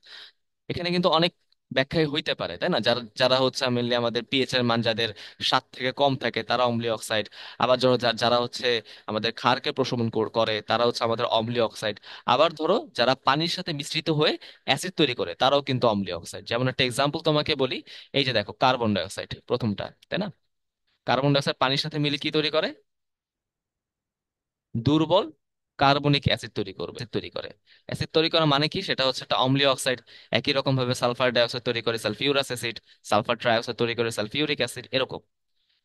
S1: এখানে কিন্তু অনেক ব্যাখ্যাই হইতে পারে, তাই না? যারা যারা হচ্ছে মেনলি আমাদের পিএইচ এর মান যাদের 7 থেকে কম থাকে তারা অম্লীয় অক্সাইড। আবার ধরো যারা হচ্ছে আমাদের ক্ষারকে প্রশমন করে তারা হচ্ছে আমাদের অম্লীয় অক্সাইড। আবার ধরো যারা পানির সাথে মিশ্রিত হয়ে অ্যাসিড তৈরি করে তারাও কিন্তু অম্লীয় অক্সাইড। যেমন একটা এক্সাম্পল তোমাকে বলি, এই যে দেখো কার্বন ডাই অক্সাইড প্রথমটা, তাই না? কার্বন ডাই অক্সাইড পানির সাথে মিলে কি তৈরি করে? দুর্বল কার্বনিক অ্যাসিড তৈরি করে। অ্যাসিড তৈরি করা মানে কি? সেটা হচ্ছে একটা অম্লীয় অক্সাইড। একই রকম ভাবে সালফার ডাইঅক্সাইড তৈরি করে সালফিউরাস অ্যাসিড, সালফার ট্রাইঅক্সাইড তৈরি করে সালফিউরিক অ্যাসিড, এরকম।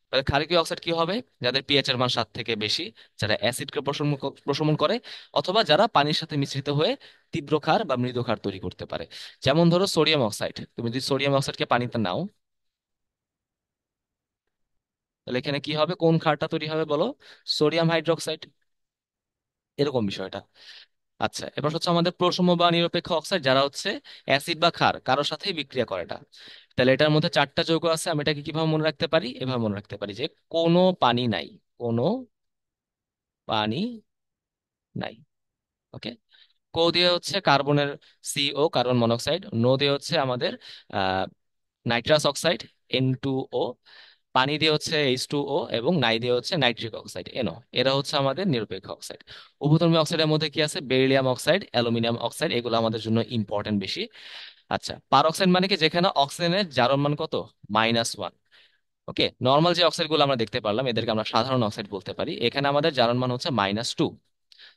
S1: তাহলে ক্ষারকীয় অক্সাইড কি হবে? যাদের পিএইচ এর মান 7 থেকে বেশি, যারা অ্যাসিডকে প্রশমন করে, অথবা যারা পানির সাথে মিশ্রিত হয়ে তীব্র ক্ষার বা মৃদু ক্ষার তৈরি করতে পারে। যেমন ধরো সোডিয়াম অক্সাইড, তুমি যদি সোডিয়াম অক্সাইডকে পানিতে নাও, তাহলে এখানে কি হবে, কোন ক্ষারটা তৈরি হবে বলো? সোডিয়াম হাইড্রোক্সাইড, এরকম বিষয়টা। আচ্ছা, এবার হচ্ছে আমাদের প্রশম বা নিরপেক্ষ অক্সাইড, যারা হচ্ছে অ্যাসিড বা ক্ষার কারোর সাথেই বিক্রিয়া করে না। তাহলে এটার মধ্যে 4টা যৌগ আছে, আমি এটাকে কিভাবে মনে রাখতে পারি? এভাবে মনে রাখতে পারি যে কোনো পানি নাই, কোনো পানি নাই। ওকে। কো দিয়ে হচ্ছে কার্বনের সিও, কার্বন মনোক্সাইড। নো দিয়ে হচ্ছে আমাদের আহ নাইট্রাস অক্সাইড, N2O। পানি দিয়ে হচ্ছে H2O, এবং নাই দিয়ে হচ্ছে নাইট্রিক অক্সাইড, NO। এরা হচ্ছে আমাদের নিরপেক্ষ অক্সাইড। উপধর্মী অক্সাইডের মধ্যে কি আছে? বেরিলিয়াম অক্সাইড, অ্যালুমিনিয়াম অক্সাইড, এগুলো আমাদের জন্য ইম্পর্টেন্ট বেশি। আচ্ছা, পার অক্সাইড মানে কি? যেখানে অক্সিজেনের জারণ মান কত? -1। ওকে, নর্মাল যে অক্সাইড গুলো আমরা দেখতে পারলাম এদেরকে আমরা সাধারণ অক্সাইড বলতে পারি, এখানে আমাদের জারণ মান হচ্ছে -2।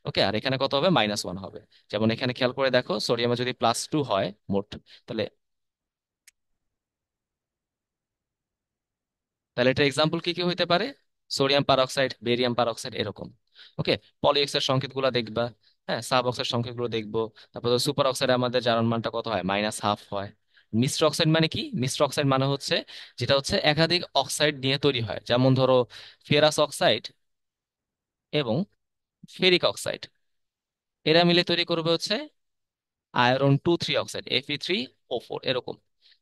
S1: ওকে, আর এখানে কত হবে? -1 হবে। যেমন এখানে খেয়াল করে দেখো, সোডিয়ামে যদি +2 হয় মোট, তাহলে তাহলে এটা এক্সাম্পল কি কি হইতে পারে? সোডিয়াম পার অক্সাইড, বেরিয়াম পার অক্সাইড, এরকম। ওকে। পলি অক্সাইড সংকেত গুলো দেখবা, হ্যাঁ, সাব অক্সাইড সংকেত গুলো দেখবো। তারপর সুপার অক্সাইডে আমাদের জারণ মানটা কত হয়? -1/2 হয়। মিশ্র অক্সাইড মানে কি? মিশ্র অক্সাইড মানে হচ্ছে যেটা হচ্ছে একাধিক অক্সাইড নিয়ে তৈরি হয়, যেমন ধরো ফেরাস অক্সাইড এবং ফেরিক অক্সাইড, এরা মিলে তৈরি করবে হচ্ছে আয়রন 2 3 অক্সাইড, Fe3O4, এরকম।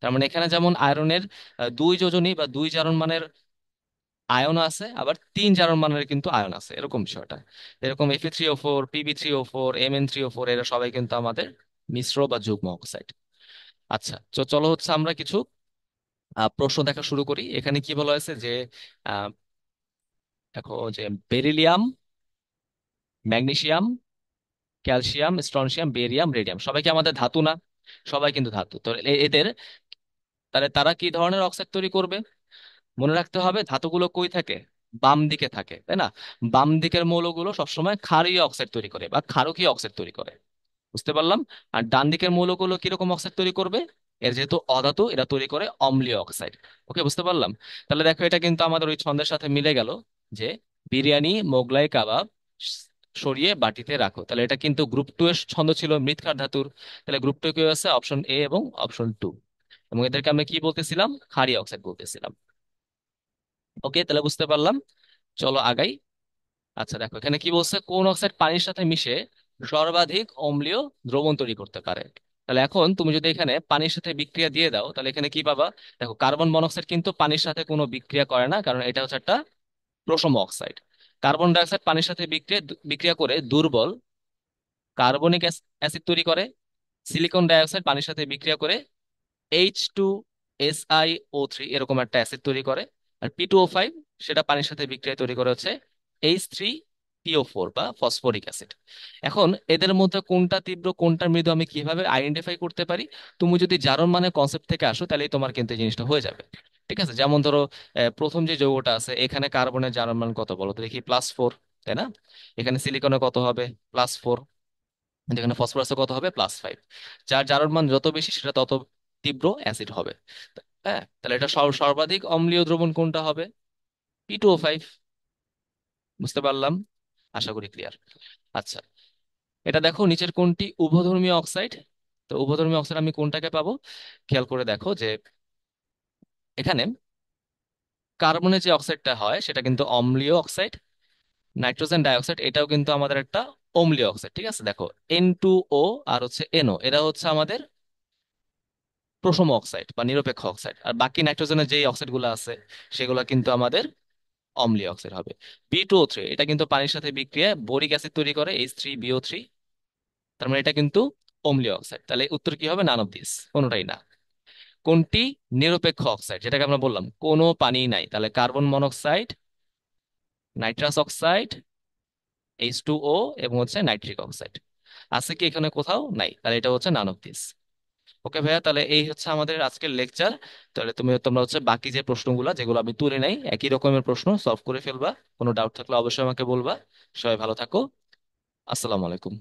S1: তার মানে এখানে যেমন আয়রনের 2 যোজনী বা 2 জারণ মানের আয়ন আছে, আবার 3 জারণ মানের কিন্তু আয়ন আছে, এরকম বিষয়টা। এরকম Fe3O4, Pb3O4, Mn3O4, এরা সবাই কিন্তু আমাদের মিশ্র বা যুগ্ম অক্সাইড। আচ্ছা, তো চলো হচ্ছে আমরা কিছু প্রশ্ন দেখা শুরু করি। এখানে কি বলা হয়েছে যে আহ, দেখো যে beryllium, magnesium, calcium, strontium, barium, radium সবাই কি আমাদের ধাতু না? সবাই কিন্তু ধাতু। তো এদের, তাহলে তারা কি ধরনের অক্সাইড তৈরি করবে? মনে রাখতে হবে ধাতুগুলো কই থাকে? বাম দিকে থাকে, তাই না? বাম দিকের মৌলগুলো সবসময় ক্ষারীয় অক্সাইড তৈরি করে বা ক্ষারকীয় অক্সাইড তৈরি করে। বুঝতে পারলাম? আর ডান দিকের মৌলগুলো কিরকম অক্সাইড তৈরি করবে? এর যেহেতু অধাতু, এরা তৈরি করে অম্লীয় অক্সাইড। ওকে, বুঝতে পারলাম? তাহলে দেখো এটা কিন্তু আমাদের ওই ছন্দের সাথে মিলে গেল, যে বিরিয়ানি, মোগলাই কাবাব সরিয়ে বাটিতে রাখো। তাহলে এটা কিন্তু গ্রুপ 2 এর ছন্দ ছিল, মৃৎক্ষার ধাতুর। তাহলে গ্রুপ 2 কি আছে? অপশন A এবং অপশন 2। এবং এদেরকে আমরা কি বলতেছিলাম? ক্ষারীয় অক্সাইড বলতেছিলাম। ওকে, তাহলে বুঝতে পারলাম। চলো আগাই। আচ্ছা, দেখো এখানে কি বলছে, কোন অক্সাইড পানির সাথে মিশে সর্বাধিক অম্লীয় দ্রবণ তৈরি করতে পারে। তাহলে এখন তুমি যদি এখানে পানির সাথে বিক্রিয়া দিয়ে দাও তাহলে এখানে কি পাবা? দেখো কার্বন মনোক্সাইড কিন্তু পানির সাথে কোনো বিক্রিয়া করে না, কারণ এটা হচ্ছে একটা প্রশম অক্সাইড। কার্বন ডাই অক্সাইড পানির সাথে বিক্রিয়া করে দুর্বল কার্বনিক অ্যাসিড তৈরি করে। সিলিকন ডাই অক্সাইড পানির সাথে বিক্রিয়া করে H2SiO3 এরকম একটা অ্যাসিড তৈরি করে। আর P2O5 সেটা পানির সাথে বিক্রিয়া তৈরি করে হচ্ছে H3PO4 বা ফসফরিক অ্যাসিড। এখন এদের মধ্যে কোনটা তীব্র কোনটা মৃদু আমি কিভাবে আইডেন্টিফাই করতে পারি? তুমি যদি জারণ মানে কনসেপ্ট থেকে আসো তাহলেই তোমার কিন্তু এই জিনিসটা হয়ে যাবে। ঠিক আছে, যেমন ধরো প্রথম যে যৌগটা আছে এখানে কার্বনের জারণ মান কত বলো তো দেখি, +4, তাই না? এখানে সিলিকনে কত হবে? +4। যেখানে ফসফরাসে কত হবে? +5। যার জারণ মান যত বেশি সেটা তত তীব্র অ্যাসিড হবে। হ্যাঁ, তাহলে এটা সর্বাধিক অম্লীয় দ্রবণ কোনটা হবে? P2O5। বুঝতে পারলাম? আশা করি ক্লিয়ার। আচ্ছা, এটা দেখো নিচের কোনটি উভধর্মী অক্সাইড? তো উভধর্মী অক্সাইড আমি কোনটাকে পাবো? খেয়াল করে দেখো যে এখানে কার্বনের যে অক্সাইডটা হয় সেটা কিন্তু অম্লীয় অক্সাইড। নাইট্রোজেন ডাই অক্সাইড এটাও কিন্তু আমাদের একটা অম্লীয় অক্সাইড। ঠিক আছে, দেখো N2O আর হচ্ছে NO, এরা হচ্ছে আমাদের প্রশম অক্সাইড বা নিরপেক্ষ অক্সাইড। আর বাকি নাইট্রোজেনের যে অক্সাইড গুলো আছে সেগুলো কিন্তু আমাদের অম্লীয় অক্সাইড হবে। B2O3 এটা কিন্তু পানির সাথে বিক্রিয়ায় বোরিক অ্যাসিড তৈরি করে H3BO3। তার মানে এটা কিন্তু অম্লীয় অক্সাইড। তাহলে উত্তর কি হবে? নান অফ দিস, কোনোটাই না। কোনটি নিরপেক্ষ অক্সাইড যেটাকে আমরা বললাম কোনো পানি নাই? তাহলে carbon monoxide, nitrous oxide, H2O এবং হচ্ছে নাইট্রিক অক্সাইড। আছে কি এখানে? কোথাও নাই, তাহলে এটা হচ্ছে নান অফ দিস। ওকে ভাইয়া, তাহলে এই হচ্ছে আমাদের আজকের লেকচার। তাহলে তোমরা হচ্ছে বাকি যে প্রশ্নগুলো যেগুলো আমি তুলে নাই একই রকমের প্রশ্ন সলভ করে ফেলবা। কোনো ডাউট থাকলে অবশ্যই আমাকে বলবা। সবাই ভালো থাকো। আসসালামু আলাইকুম।